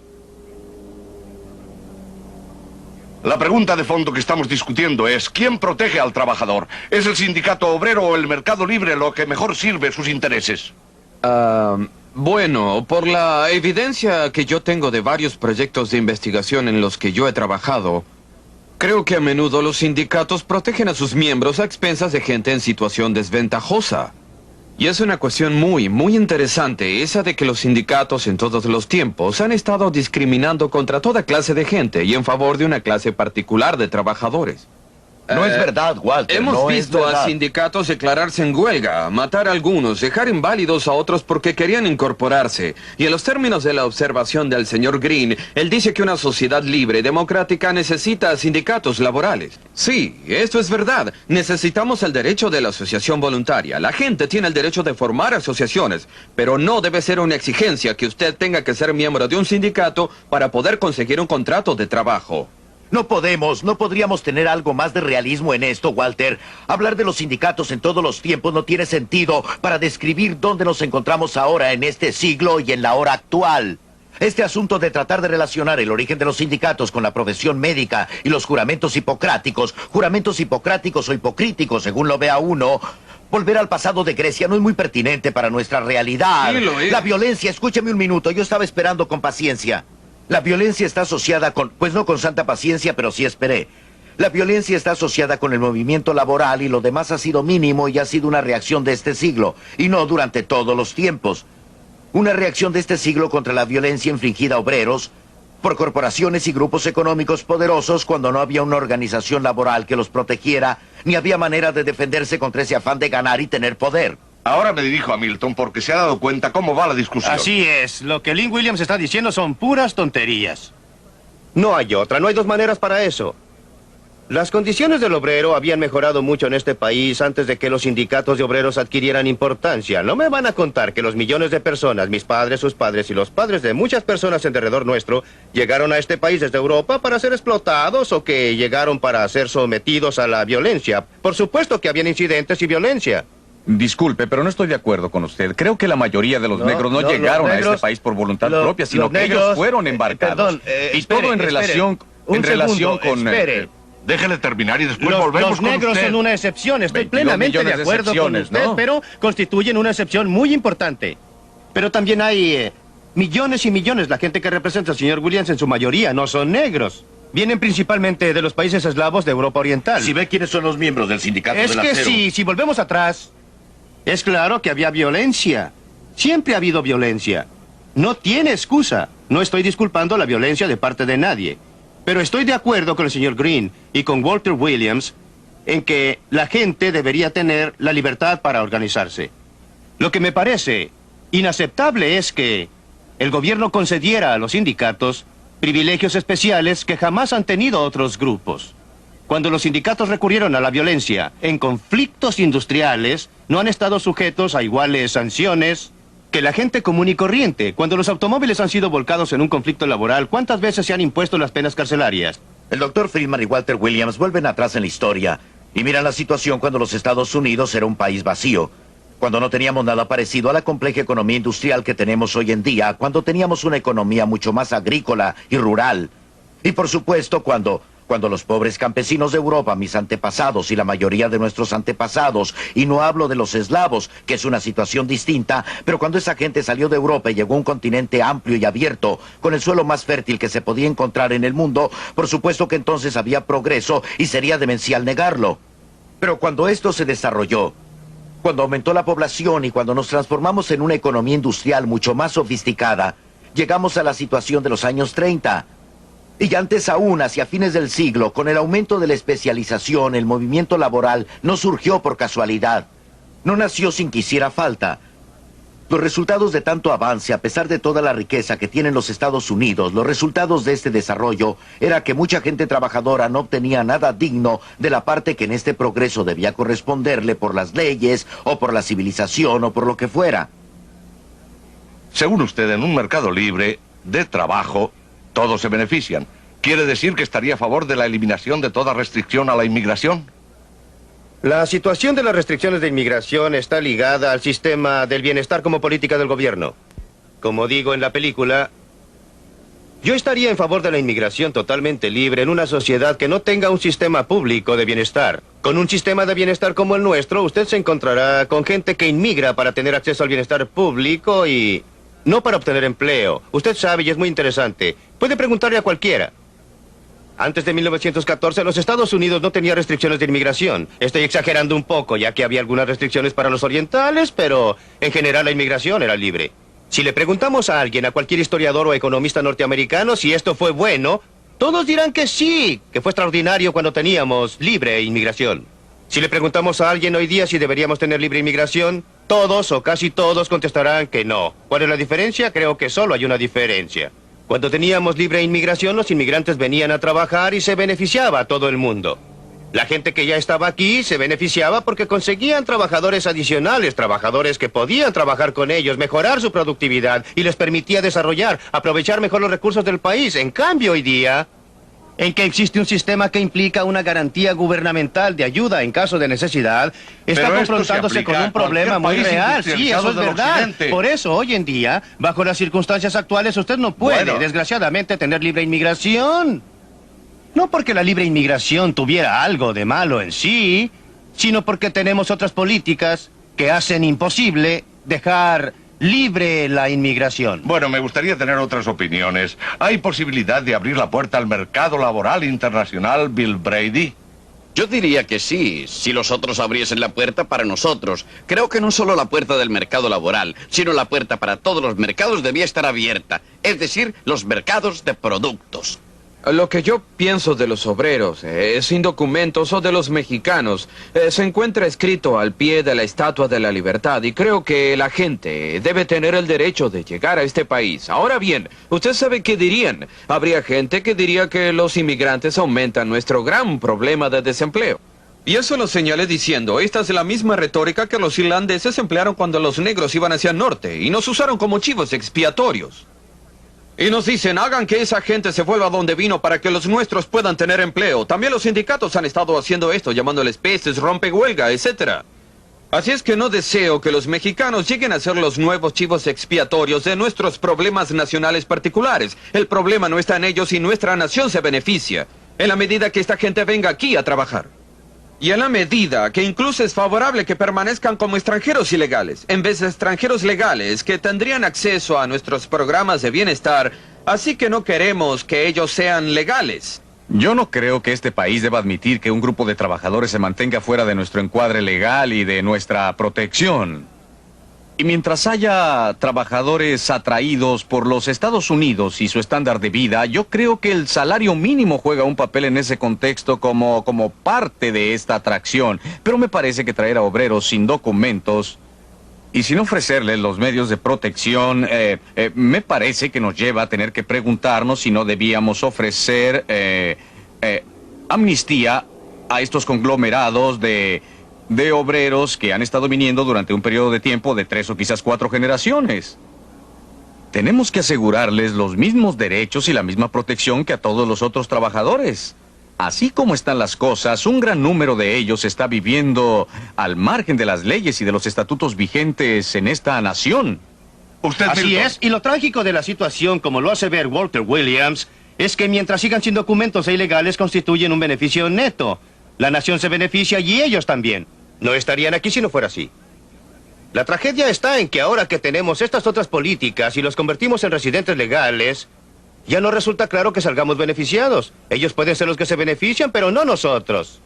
La pregunta de fondo que estamos discutiendo es, ¿quién protege al trabajador? ¿Es el sindicato obrero o el mercado libre lo que mejor sirve sus intereses? Bueno, por la evidencia que yo tengo de varios proyectos de investigación en los que yo he trabajado, creo que a menudo los sindicatos protegen a sus miembros a expensas de gente en situación desventajosa. Y es una cuestión muy interesante, esa de que los sindicatos en todos los tiempos han estado discriminando contra toda clase de gente y en favor de una clase particular de trabajadores. No es verdad, Walter. Hemos visto a sindicatos declararse en huelga, matar a algunos, dejar inválidos a otros porque querían incorporarse. Y en los términos de la observación del señor Green, él dice que una sociedad libre y democrática necesita sindicatos laborales. Sí, esto es verdad. Necesitamos el derecho de la asociación voluntaria. La gente tiene el derecho de formar asociaciones, pero no debe ser una exigencia que usted tenga que ser miembro de un sindicato para poder conseguir un contrato de trabajo. No podríamos tener algo más de realismo en esto, Walter. Hablar de los sindicatos en todos los tiempos no tiene sentido para describir dónde nos encontramos ahora en este siglo y en la hora actual. Este asunto de tratar de relacionar el origen de los sindicatos con la profesión médica y los juramentos hipocráticos o hipocríticos, según lo vea uno, volver al pasado de Grecia no es muy pertinente para nuestra realidad. Sí, lo es. La violencia, escúcheme un minuto, yo estaba esperando con paciencia. La violencia está asociada con, pues no con santa paciencia, pero sí esperé. La violencia está asociada con el movimiento laboral y lo demás ha sido mínimo y ha sido una reacción de este siglo, y no durante todos los tiempos. Una reacción de este siglo contra la violencia infligida a obreros por corporaciones y grupos económicos poderosos cuando no había una organización laboral que los protegiera, ni había manera de defenderse contra ese afán de ganar y tener poder. Ahora me dirijo a Milton porque se ha dado cuenta cómo va la discusión. Así es, lo que Lynn Williams está diciendo son puras tonterías. No hay otra, no hay dos maneras para eso. Las condiciones del obrero habían mejorado mucho en este país antes de que los sindicatos de obreros adquirieran importancia. No me van a contar que los millones de personas, mis padres, sus padres y los padres de muchas personas en derredor nuestro, llegaron a este país desde Europa para ser explotados o que llegaron para ser sometidos a la violencia. Por supuesto que habían incidentes y violencia. Disculpe, pero no estoy de acuerdo con usted. Creo que la mayoría de los negros no llegaron a este país por voluntad propia, sino que ellos fueron embarcados. Y todo en relación con... Déjele terminar y después volvemos con Los negros usted. son una excepción, estoy plenamente de acuerdo con usted, ¿no? pero constituyen una excepción muy importante. Pero también hay millones y millones. La gente que representa al señor Williams en su mayoría no son negros. Vienen principalmente de los países eslavos de Europa Oriental. Si ve quiénes son los miembros del sindicato del acero. Es que si volvemos atrás, es claro que había violencia. Siempre ha habido violencia. No tiene excusa. No estoy disculpando la violencia de parte de nadie. Pero estoy de acuerdo con el señor Green y con Walter Williams en que la gente debería tener la libertad para organizarse. Lo que me parece inaceptable es que el gobierno concediera a los sindicatos privilegios especiales que jamás han tenido otros grupos. Cuando los sindicatos recurrieron a la violencia en conflictos industriales, no han estado sujetos a iguales sanciones que la gente común y corriente. Cuando los automóviles han sido volcados en un conflicto laboral, ¿cuántas veces se han impuesto las penas carcelarias? El doctor Friedman y Walter Williams vuelven atrás en la historia y miran la situación cuando los Estados Unidos era un país vacío, cuando no teníamos nada parecido a la compleja economía industrial que tenemos hoy en día, cuando teníamos una economía mucho más agrícola y rural. Y por supuesto, cuando Cuando los pobres campesinos de Europa, mis antepasados y la mayoría de nuestros antepasados, y no hablo de los eslavos, que es una situación distinta, pero cuando esa gente salió de Europa y llegó a un continente amplio y abierto, con el suelo más fértil que se podía encontrar en el mundo, por supuesto que entonces había progreso y sería demencial negarlo. Pero cuando esto se desarrolló, cuando aumentó la población y cuando nos transformamos en una economía industrial mucho más sofisticada, llegamos a la situación de los años 30. Y antes aún, hacia fines del siglo, con el aumento de la especialización, el movimiento laboral no surgió por casualidad. No nació sin que hiciera falta. Los resultados de tanto avance, a pesar de toda la riqueza que tienen los Estados Unidos, los resultados de este desarrollo era que mucha gente trabajadora no obtenía nada digno de la parte que en este progreso debía corresponderle por las leyes, o por la civilización, o por lo que fuera. Según usted, en un mercado libre de trabajo, todos se benefician. ¿Quiere decir que estaría a favor de la eliminación de toda restricción a la inmigración? La situación de las restricciones de inmigración está ligada al sistema del bienestar como política del gobierno. Como digo en la película, yo estaría en favor de la inmigración totalmente libre en una sociedad que no tenga un sistema público de bienestar. Con un sistema de bienestar como el nuestro, usted se encontrará con gente que inmigra para tener acceso al bienestar público y no para obtener empleo. Usted sabe, y es muy interesante, puede preguntarle a cualquiera. Antes de 1914, los Estados Unidos no tenía restricciones de inmigración. Estoy exagerando un poco, ya que había algunas restricciones para los orientales, pero en general la inmigración era libre. Si le preguntamos a alguien, a cualquier historiador o economista norteamericano, si esto fue bueno, todos dirán que sí, que fue extraordinario cuando teníamos libre inmigración. Si le preguntamos a alguien hoy día si deberíamos tener libre inmigración, todos o casi todos contestarán que no. ¿Cuál es la diferencia? Creo que solo hay una diferencia. Cuando teníamos libre inmigración, los inmigrantes venían a trabajar y se beneficiaba a todo el mundo. La gente que ya estaba aquí se beneficiaba porque conseguían trabajadores adicionales, trabajadores que podían trabajar con ellos, mejorar su productividad y les permitía desarrollar, aprovechar mejor los recursos del país. En cambio, hoy día, en que existe un sistema que implica una garantía gubernamental de ayuda en caso de necesidad, está confrontándose con un problema muy real. Sí, eso es verdad. Por eso, hoy en día, bajo las circunstancias actuales, usted no puede, desgraciadamente, tener libre inmigración. No porque la libre inmigración tuviera algo de malo en sí, sino porque tenemos otras políticas que hacen imposible dejar libre la inmigración. Bueno, me gustaría tener otras opiniones. ¿Hay posibilidad de abrir la puerta al mercado laboral internacional, Bill Brady? Yo diría que sí, si los otros abriesen la puerta para nosotros. Creo que no solo la puerta del mercado laboral, sino la puerta para todos los mercados debía estar abierta. Es decir, los mercados de productos. Lo que yo pienso de los obreros, sin documentos, o de los mexicanos, se encuentra escrito al pie de la Estatua de la Libertad, y creo que la gente debe tener el derecho de llegar a este país. Ahora bien, ¿usted sabe qué dirían? Habría gente que diría que los inmigrantes aumentan nuestro gran problema de desempleo. Y eso lo señalé diciendo, esta es la misma retórica que los irlandeses emplearon cuando los negros iban hacia el norte, y nos usaron como chivos expiatorios. Y nos dicen, hagan que esa gente se vuelva donde vino para que los nuestros puedan tener empleo. También los sindicatos han estado haciendo esto, llamándoles pestes, rompehuelga, etc. Así es que no deseo que los mexicanos lleguen a ser los nuevos chivos expiatorios de nuestros problemas nacionales particulares. El problema no está en ellos y nuestra nación se beneficia, en la medida que esta gente venga aquí a trabajar. Y en la medida que incluso es favorable que permanezcan como extranjeros ilegales, en vez de extranjeros legales que tendrían acceso a nuestros programas de bienestar, así que no queremos que ellos sean legales. Yo no creo que este país deba admitir que un grupo de trabajadores se mantenga fuera de nuestro encuadre legal y de nuestra protección. Y mientras haya trabajadores atraídos por los Estados Unidos y su estándar de vida, yo creo que el salario mínimo juega un papel en ese contexto como parte de esta atracción. Pero me parece que traer a obreros sin documentos y sin ofrecerles los medios de protección, me parece que nos lleva a tener que preguntarnos si no debíamos ofrecer amnistía a estos conglomerados de obreros que han estado viniendo durante un periodo de tiempo de 3 o quizás 4 generaciones. Tenemos que asegurarles los mismos derechos y la misma protección que a todos los otros trabajadores. Así como están las cosas, un gran número de ellos está viviendo al margen de las leyes y de los estatutos vigentes en esta nación. Así es, y lo trágico de la situación, como lo hace ver Walter Williams, es que mientras sigan sin documentos e ilegales constituyen un beneficio neto. La nación se beneficia y ellos también. No estarían aquí si no fuera así. La tragedia está en que ahora que tenemos estas otras políticas y los convertimos en residentes legales, ya no resulta claro que salgamos beneficiados. Ellos pueden ser los que se benefician, pero no nosotros.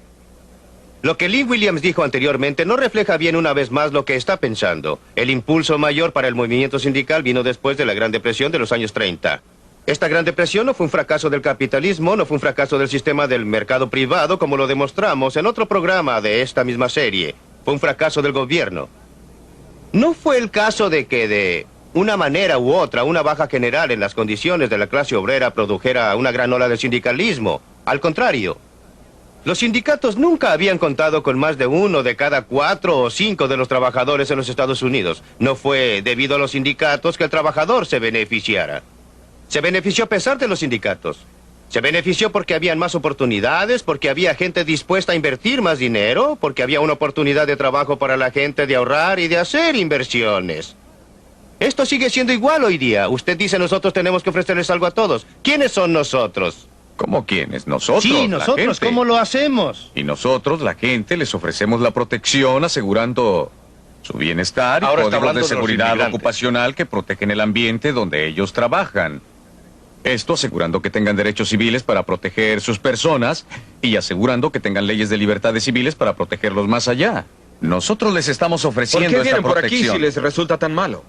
Lo que Lee Williams dijo anteriormente no refleja bien una vez más lo que está pensando. El impulso mayor para el movimiento sindical vino después de la Gran Depresión de los años 30. Esta Gran Depresión no fue un fracaso del capitalismo, no fue un fracaso del sistema del mercado privado, como lo demostramos en otro programa de esta misma serie. Fue un fracaso del gobierno. No fue el caso de que de una manera u otra, una baja general en las condiciones de la clase obrera produjera una gran ola de sindicalismo. Al contrario, los sindicatos nunca habían contado con más de 1 de cada 4 o 5 de los trabajadores en los Estados Unidos. No fue debido a los sindicatos que el trabajador se beneficiara. Se benefició a pesar de los sindicatos. Se benefició porque habían más oportunidades, porque había gente dispuesta a invertir más dinero, porque había una oportunidad de trabajo para la gente de ahorrar y de hacer inversiones. Esto sigue siendo igual hoy día. Usted dice nosotros tenemos que ofrecerles algo a todos. ¿Quiénes son nosotros? ¿Cómo quiénes? Nosotros. Sí, nosotros. ¿Cómo lo hacemos? Y nosotros, la gente, les ofrecemos la protección asegurando su bienestar y códigos de seguridad ocupacional que protegen el ambiente donde ellos trabajan. Esto asegurando que tengan derechos civiles para proteger sus personas y asegurando que tengan leyes de libertades civiles para protegerlos más allá. Nosotros les estamos ofreciendo esta protección. ¿Por qué vienen por aquí si les resulta tan malo?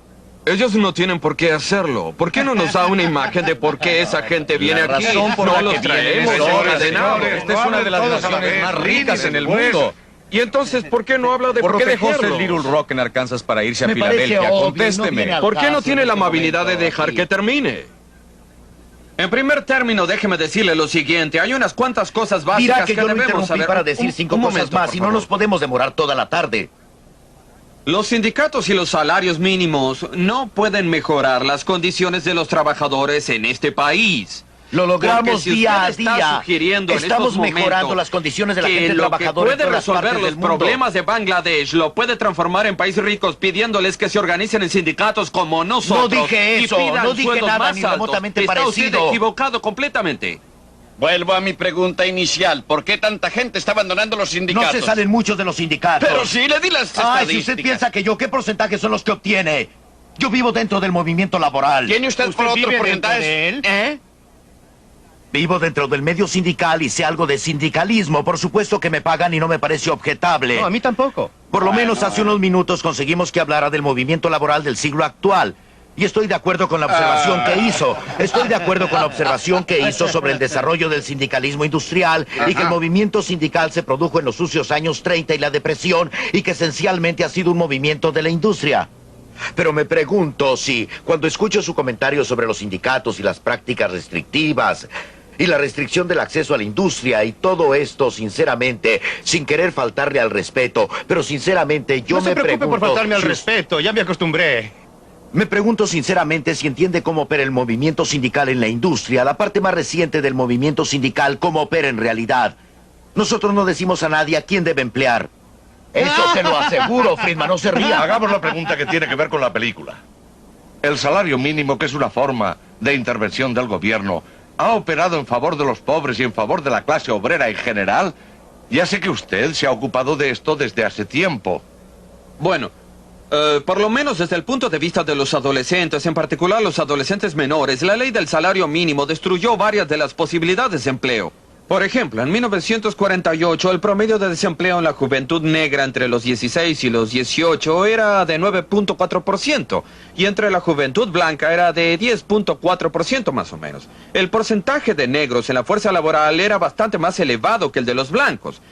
Ellos no tienen por qué hacerlo. ¿Por qué no nos da una imagen de por qué esa gente viene aquí? No los traemos ordenados. Esta es una de las naciones más ricas en el mundo. Y entonces, ¿por qué no habla de protegerlos? ¿Por qué dejó Little Rock en Arkansas para irse a Filadelfia? Contésteme. ¿Por qué no tiene la amabilidad de dejar que termine? En primer término, déjeme decirle lo siguiente. Hay unas cuantas cosas básicas que debemos saber. Para decir 5 cosas más y no nos podemos demorar toda la tarde. Los sindicatos y los salarios mínimos no pueden mejorar las condiciones de los trabajadores en este país. Lo logramos día a día. Estamos mejorando las condiciones de la gente trabajadora. Lo que puede resolver los problemas de Bangladesh lo puede transformar en países ricos pidiéndoles que se organicen en sindicatos como nosotros. No dije eso, no dije nada ni remotamente parecido. Está usted equivocado completamente. Vuelvo a mi pregunta inicial. ¿Por qué tanta gente está abandonando los sindicatos? No se salen muchos de los sindicatos. Pero sí, le di las estadísticas. Si usted piensa que yo, ¿qué porcentaje son los que obtiene? Yo vivo dentro del movimiento laboral. ¿Tiene usted por otro porcentaje? Vivo dentro del medio sindical y sé algo de sindicalismo. Por supuesto que me pagan y no me parece objetable. No, a mí tampoco. Por lo menos hace unos minutos conseguimos que hablara del movimiento laboral del siglo actual. Y estoy de acuerdo con la observación que hizo. Estoy de acuerdo con la observación que hizo sobre el desarrollo del sindicalismo industrial y que el movimiento sindical se produjo en los sucios años 30 y la depresión y que esencialmente ha sido un movimiento de la industria. Pero me pregunto si, cuando escucho su comentario sobre los sindicatos y las prácticas restrictivas y la restricción del acceso a la industria y todo esto, sinceramente, sin querer faltarle al respeto, pero sinceramente yo me pregunto... No se preocupe por faltarme al respeto, ya me acostumbré. Me pregunto sinceramente si entiende cómo opera el movimiento sindical en la industria, la parte más reciente del movimiento sindical, cómo opera en realidad. Nosotros no decimos a nadie a quién debe emplear. Eso se lo aseguro, Friedman, no se ría. Hagamos la pregunta que tiene que ver con la película. El salario mínimo, que es una forma de intervención del gobierno, ¿ha operado en favor de los pobres y en favor de la clase obrera en general? Ya sé que usted se ha ocupado de esto desde hace tiempo. Bueno, por lo menos desde el punto de vista de los adolescentes, en particular los adolescentes menores, la ley del salario mínimo destruyó varias de las posibilidades de empleo. Por ejemplo, en 1948 el promedio de desempleo en la juventud negra entre los 16 y los 18 era de 9.4% y entre la juventud blanca era de 10.4% más o menos. El porcentaje de negros en la fuerza laboral era bastante más elevado que el de los blancos.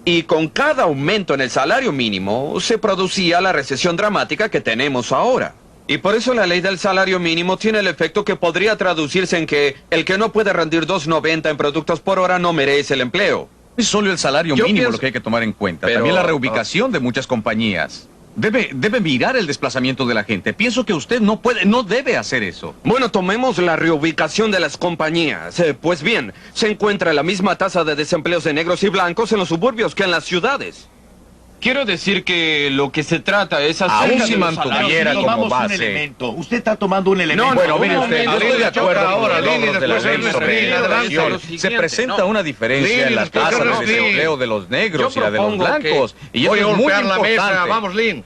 Y con cada aumento en el salario mínimo se producía la recesión dramática que tenemos ahora. Y por eso la ley del salario mínimo tiene el efecto que podría traducirse en que el que no puede rendir $2.90 en productos por hora no merece el empleo. Es solo el salario mínimo lo que hay que tomar en cuenta. Pero también la reubicación de muchas compañías. Debe mirar el desplazamiento de la gente. Pienso que usted no debe hacer eso. Bueno, tomemos la reubicación de las compañías. Pues bien, se encuentra la misma tasa de desempleos de negros y blancos en los suburbios que en las ciudades. Quiero decir que lo que se trata es Aún acerca si de los mantuviera salarios. como un base. elemento. Usted está tomando un elemento. Bueno, mire usted, yo estoy de acuerdo ahora, con los Lili, logros de la después ley Ernest, sobre Lili, educación. adelante. Se presenta una diferencia Lili, en la después tasa de Ernest, Lili. desempleo de los negros y Yo la de los propongo blancos. Y eso Voy a es muy golpear la mesa. importante. Vamos, Lin.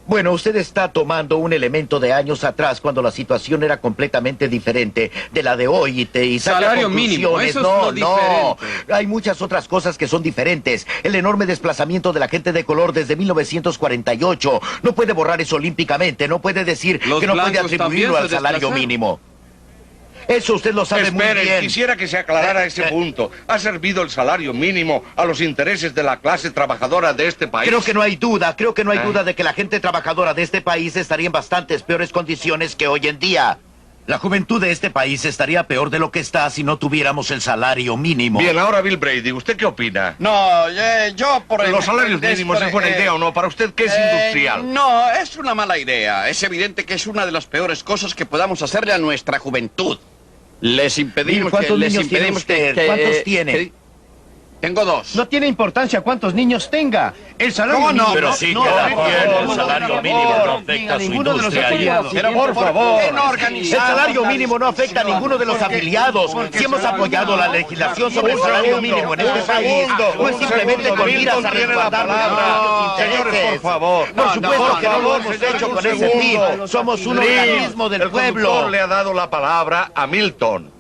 Bueno, usted está tomando un elemento de años atrás cuando la situación era completamente diferente de la de hoy y saca Salario mínimo, conclusiones. eso es No, lo diferente. no. Hay muchas otras cosas que son diferentes. El enorme desplazamiento de la gente de color desde 1948. No puede borrar eso olímpicamente. No puede decir Los que no puede blancos atribuirlo también al se salario desplazaron. mínimo. Eso usted lo sabe muy Esperen, bien. quisiera que se aclarara ese punto. ¿Ha servido el salario mínimo a los intereses de la clase trabajadora de este país? Creo que no hay duda de que la gente trabajadora de este país estaría en bastantes peores condiciones que hoy en día. La juventud de este país estaría peor de lo que está si no tuviéramos el salario mínimo. Bien, ahora Bill Brady, ¿usted qué opina? No, yo por Los salarios mínimos es buena idea o no. Para usted, ¿qué es industrial? No, es una mala idea. Es evidente que es una de las peores cosas que podamos hacerle a nuestra juventud. Les impedimos ¿Cuántos que... niños tiene usted? ¿Cuántos tiene? Tengo 2. No tiene importancia cuántos niños tenga. El salario ¿Cómo no? mínimo... Pero sí, queda bien. El salario mínimo no afecta a su ninguno de los industria. afiliados. Pero por favor, El el salario mínimo no afecta a ninguno de los afiliados. Si hemos apoyado la legislación sobre el salario mínimo en este país, no es simplemente con miras a resguardar nuestros Señores, por favor. Por supuesto que no lo hemos hecho con ese fin. Somos un organismo del El pueblo. conductor le ha dado la palabra a Milton.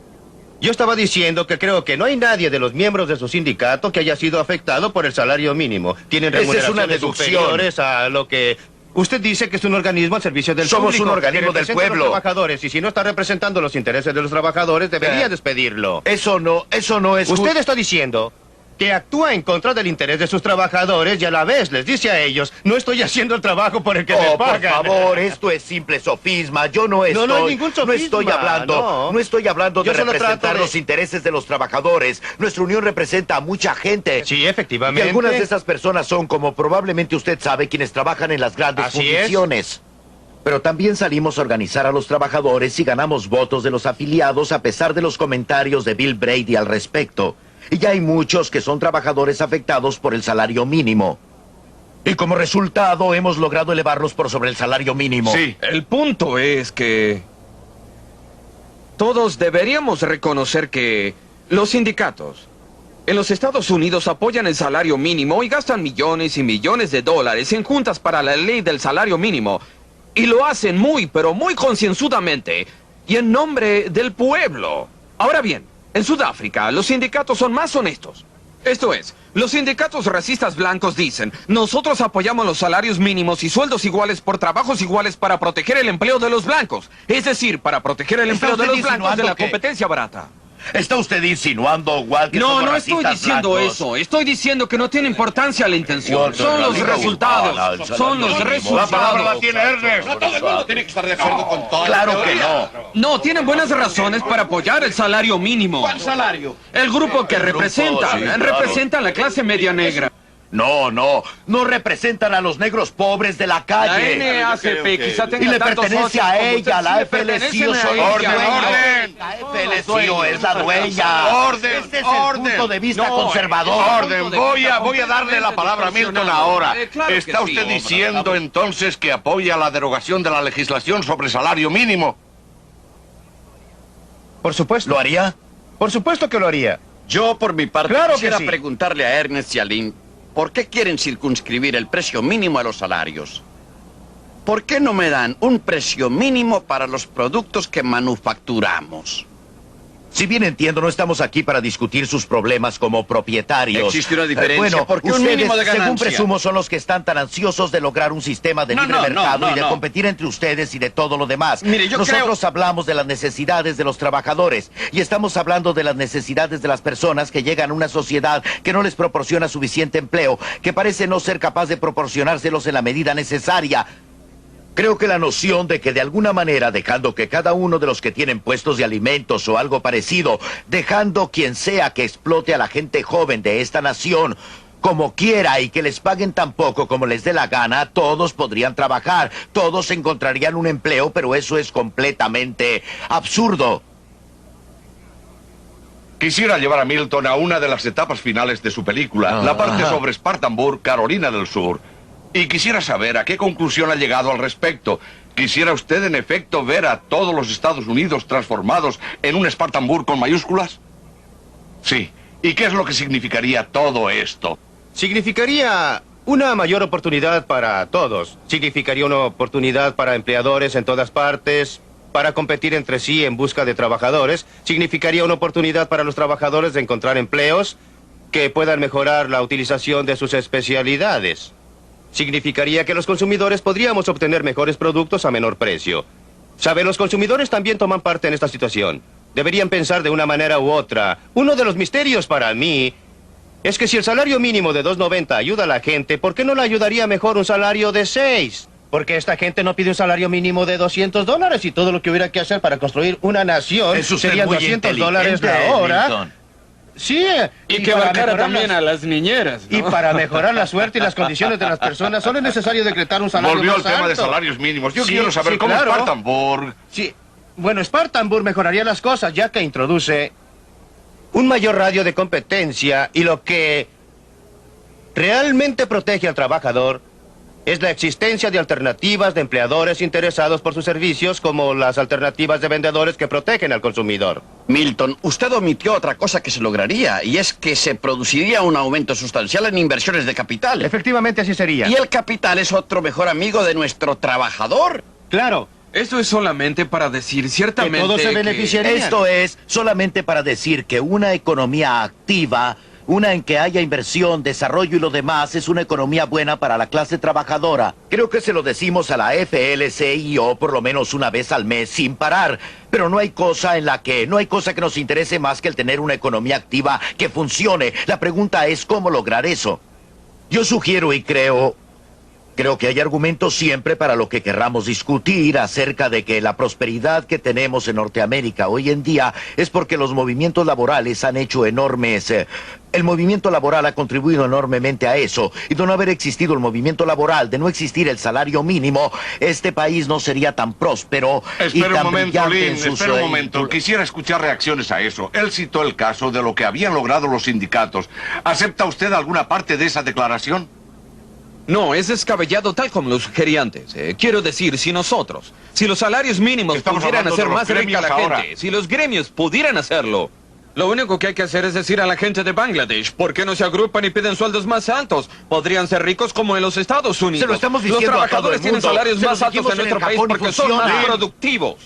Yo estaba diciendo que creo que no hay nadie de los miembros de su sindicato que haya sido afectado por el salario mínimo. Tienen Esa es una remuneraciones deducción. superiores a lo que... Usted dice que es un organismo al servicio del Somos público. un organismo que del representa a pueblo. los trabajadores, y si no está representando los intereses de los trabajadores, debería despedirlo. Eso no es Usted está diciendo que actúa en contra del interés de sus trabajadores y a la vez les dice a ellos, no estoy haciendo el trabajo por el que me por pagan. favor, esto es simple sofisma. Yo no estoy... No hay ningún sofisma, no estoy hablando de Yo solo representar trato de- los intereses de los trabajadores. Nuestra unión representa a mucha gente. Sí, Y efectivamente. algunas de esas personas son, como probablemente usted sabe, quienes trabajan en las grandes Así es. fundiciones. Pero también salimos a organizar a los trabajadores y ganamos votos de los afiliados a pesar de los comentarios de Bill Brady al respecto. Y ya hay muchos que son trabajadores afectados por el salario mínimo. Y como resultado hemos logrado elevarlos por sobre el salario mínimo. Sí, el punto es que todos deberíamos reconocer que los sindicatos en los Estados Unidos apoyan el salario mínimo y gastan millones y millones de dólares en juntas para la ley del salario mínimo. Y lo hacen muy, pero muy concienzudamente y en nombre del pueblo. Ahora bien, en Sudáfrica, los sindicatos son más honestos. Esto es, los sindicatos racistas blancos dicen, nosotros apoyamos los salarios mínimos y sueldos iguales por trabajos iguales para proteger el empleo de los blancos. Es decir, para proteger el empleo de los blancos de la competencia barata. ¿Está usted insinuando, Walt, que No, somos no estoy racistas diciendo blancos? eso. Estoy diciendo que no tiene importancia la intención. Son los resultados. Son los La palabra la resultados. tiene Ernest. No todo el mundo tiene que estar de acuerdo con todo. Claro que no. No, tienen buenas razones para apoyar el salario mínimo. ¿Cuál salario? El grupo que representan, sí, claro. representan la clase media negra. No representan a los negros pobres de la La calle. NAACP quizá tenga Y le tantos pertenece socios a como ella, usted, la sí le FLCIO, pertenecen a soy ella. el dueño. orden. La FLCIO es la dueña. Orden, Este es orden. el punto de vista No, conservador. Orden, voy a darle la palabra a Milton ahora. Claro que ¿Está sí, usted hombre, diciendo entonces que apoya la derogación de la legislación sobre salario mínimo? Por supuesto. ¿Lo haría? Por supuesto que lo haría. Yo, por mi parte, Claro que quisiera sí. preguntarle a Ernest y a Lynn, ¿por qué quieren circunscribir el precio mínimo a los salarios? ¿Por qué no me dan un precio mínimo para los productos que manufacturamos? Si bien entiendo, no estamos aquí para discutir sus problemas como propietarios. Existe una diferencia, Bueno, porque un ustedes, mínimo de según ganancia. presumo, son los que están tan ansiosos de lograr un sistema de No, libre no, mercado no, y de no. competir entre ustedes y de todo lo demás. Mire, yo Nosotros hablamos de las necesidades de los trabajadores y estamos hablando de las necesidades de las personas que llegan a una sociedad que no les proporciona suficiente empleo, que parece no ser capaz de proporcionárselos en la medida necesaria. Creo que la noción de que de alguna manera, dejando que cada uno de los que tienen puestos de alimentos o algo parecido, dejando quien sea que explote a la gente joven de esta nación, como quiera y que les paguen tan poco como les dé la gana, todos podrían trabajar, todos encontrarían un empleo, pero eso es completamente absurdo. Quisiera llevar a Milton a una de las etapas finales de su película, la parte sobre Spartanburg, Carolina del Sur. Y quisiera saber a qué conclusión ha llegado al respecto. ¿Quisiera usted, en efecto, ver a todos los Estados Unidos transformados en un Spartanburg con mayúsculas? Sí. ¿Y qué es lo que significaría todo esto? Significaría una mayor oportunidad para todos. Significaría una oportunidad para empleadores en todas partes, para competir entre sí en busca de trabajadores. Significaría una oportunidad para los trabajadores de encontrar empleos que puedan mejorar la utilización de sus especialidades. Significaría que los consumidores podríamos obtener mejores productos a menor precio. ¿Sabe? Los consumidores también toman parte en esta situación. Deberían pensar de una manera u otra. Uno de los misterios para mí es que si el salario mínimo de $2.90 ayuda a la gente, ¿por qué no le ayudaría mejor un salario de $6? Porque esta gente no pide un salario mínimo de $200 y todo lo que hubiera que hacer para construir una nación serían $200 la hora. Milton. Sí, y que abarcara también a las niñeras, ¿no? Y para mejorar la suerte y las condiciones de las personas, solo es necesario decretar un salario Volvió más al tema alto. de salarios mínimos. Yo quiero saber cómo Spartanburg... Sí, bueno, Spartanburg mejoraría las cosas ya que introduce un mayor radio de competencia y lo que realmente protege al trabajador es la existencia de alternativas de empleadores interesados por sus servicios, como las alternativas de vendedores que protegen al consumidor. Milton, usted omitió otra cosa que se lograría, y es que se produciría un aumento sustancial en inversiones de capital. Efectivamente, así sería. ¿Y el capital es otro mejor amigo de nuestro trabajador? Claro. Esto es solamente para decir ciertamente que todos se beneficiarían. Esto es solamente para decir que una economía activa, una en que haya inversión, desarrollo y lo demás, es una economía buena para la clase trabajadora. Creo que se lo decimos a la FLCIO por lo menos una vez al mes sin parar. Pero no hay cosa que nos interese más que el tener una economía activa que funcione. La pregunta es cómo lograr eso. Yo sugiero y creo que hay argumentos siempre para lo que querramos discutir acerca de que la prosperidad que tenemos en Norteamérica hoy en día es porque los movimientos laborales han hecho enormes... El movimiento laboral ha contribuido enormemente a eso. Y de no haber existido el movimiento laboral, de no existir el salario mínimo, este país no sería tan próspero y tan brillante en sus... Espera un momento. Quisiera escuchar reacciones a eso. Él citó el caso de lo que habían logrado los sindicatos. ¿Acepta usted alguna parte de esa declaración? No, es descabellado tal como lo sugerí antes. Quiero decir, si los salarios mínimos pudieran hacer más rica a la gente, si los gremios pudieran hacerlo, lo único que hay que hacer es decir a la gente de Bangladesh, ¿por qué no se agrupan y piden sueldos más altos? Podrían ser ricos como en los Estados Unidos. Se lo estamos diciendo los trabajadores tienen salarios más altos en nuestro país porque son más productivos.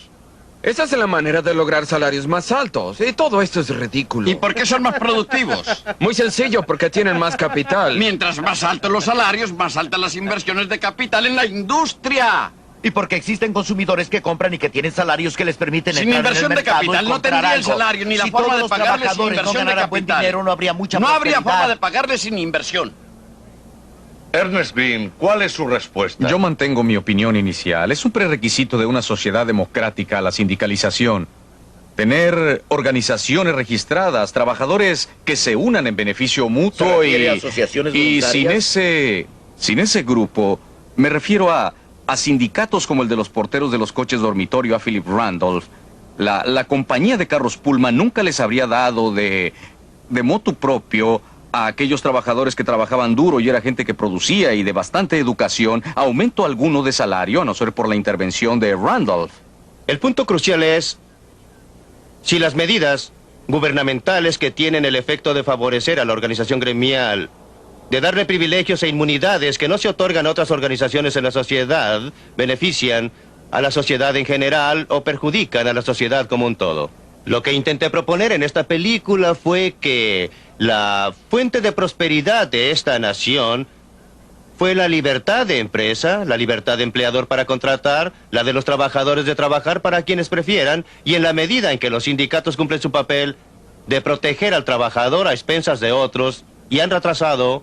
Esa es la manera de lograr salarios más altos. Y todo esto es ridículo. ¿Y por qué son más productivos? Muy sencillo, porque tienen más capital. Mientras más altos los salarios, más altas las inversiones de capital en la industria. Y porque existen consumidores que compran y que tienen salarios que les permiten sin entrar inversión en el de mercado capital no tendría el salario ni la forma de pagarle sin inversión de capital. Dinero, no habría mucha No habría prosperidad. forma de pagarle sin inversión. Ernest Bean, ¿cuál es su respuesta? Yo mantengo mi opinión inicial. Es un prerequisito de una sociedad democrática la sindicalización. Tener organizaciones registradas, trabajadores que se unan en beneficio mutuo y asociaciones sin ese grupo, me refiero a sindicatos como el de los porteros de los coches dormitorio a Philip Randolph. La compañía de carros Pullman nunca les habría dado de motu propio a aquellos trabajadores que trabajaban duro y era gente que producía y de bastante educación, aumento alguno de salario, a no ser por la intervención de Randolph. El punto crucial es si las medidas gubernamentales que tienen el efecto de favorecer a la organización gremial, de darle privilegios e inmunidades que no se otorgan a otras organizaciones en la sociedad, benefician a la sociedad en general o perjudican a la sociedad como un todo. Lo que intenté proponer en esta película fue que la fuente de prosperidad de esta nación fue la libertad de empresa, la libertad de empleador para contratar, la de los trabajadores de trabajar para quienes prefieran, y en la medida en que los sindicatos cumplen su papel de proteger al trabajador a expensas de otros y han retrasado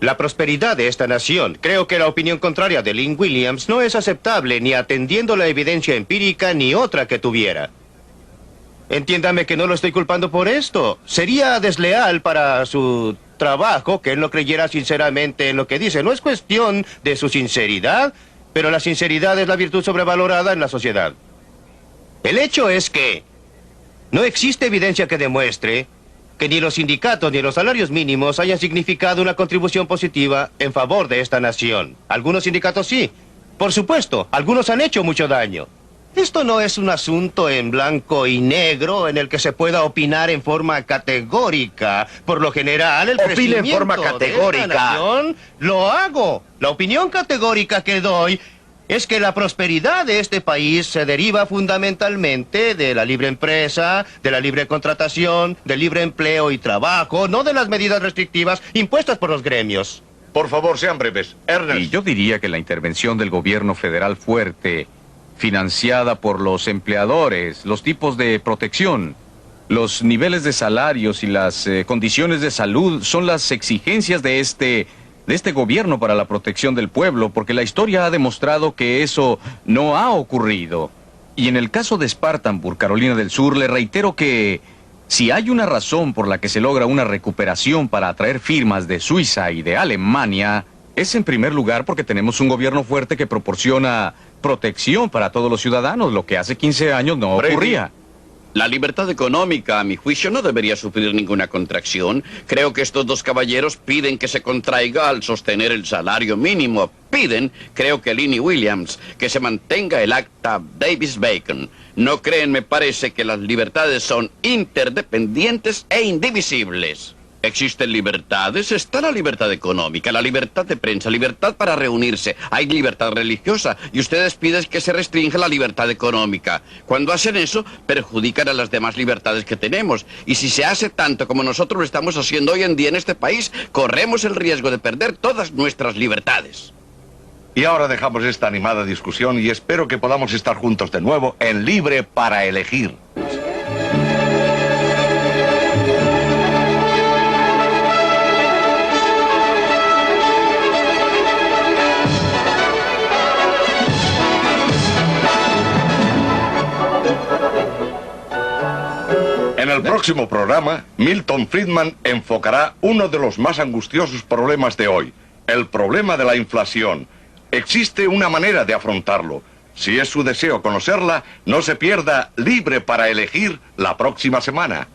la prosperidad de esta nación. Creo que la opinión contraria de Lynn Williams no es aceptable ni atendiendo la evidencia empírica ni otra que tuviera. Entiéndame que no lo estoy culpando por esto. Sería desleal para su trabajo que él no creyera sinceramente en lo que dice. No es cuestión de su sinceridad, pero la sinceridad es la virtud sobrevalorada en la sociedad. El hecho es que no existe evidencia que demuestre que ni los sindicatos ni los salarios mínimos hayan significado una contribución positiva en favor de esta nación. Algunos sindicatos sí. Por supuesto, algunos han hecho mucho daño. Esto no es un asunto en blanco y negro en el que se pueda opinar en forma categórica. Por lo general, el crecimiento en forma categórica. de esta nación lo hago. La opinión categórica que doy es que la prosperidad de este país se deriva fundamentalmente de la libre empresa, de la libre contratación, del libre empleo y trabajo, no de las medidas restrictivas impuestas por los gremios. Por favor, sean breves. Ernest. Y yo diría que la intervención del gobierno federal fuerte, financiada por los empleadores, los tipos de protección, los niveles de salarios y las condiciones de salud son las exigencias de este gobierno para la protección del pueblo, porque la historia ha demostrado que eso no ha ocurrido. Y en el caso de Spartanburg, Carolina del Sur, le reitero que si hay una razón por la que se logra una recuperación para atraer firmas de Suiza y de Alemania, es en primer lugar porque tenemos un gobierno fuerte que proporciona protección para todos los ciudadanos, lo que hace 15 años no ocurría. La libertad económica, a mi juicio, no debería sufrir ninguna contracción. Creo que estos dos caballeros piden que se contraiga al sostener el salario mínimo. Piden, creo que Linnie Williams, que se mantenga el acta Davis-Bacon. No creen, me parece, que las libertades son interdependientes e indivisibles. Existen libertades, está la libertad económica, la libertad de prensa, libertad para reunirse, hay libertad religiosa y ustedes piden que se restrinja la libertad económica. Cuando hacen eso, perjudican a las demás libertades que tenemos. Y si se hace tanto como nosotros lo estamos haciendo hoy en día en este país, corremos el riesgo de perder todas nuestras libertades. Y ahora dejamos esta animada discusión y espero que podamos estar juntos de nuevo en Libre para Elegir. En el próximo programa, Milton Friedman enfocará uno de los más angustiosos problemas de hoy, el problema de la inflación. Existe una manera de afrontarlo. Si es su deseo conocerla, no se pierda Libre para Elegir la próxima semana.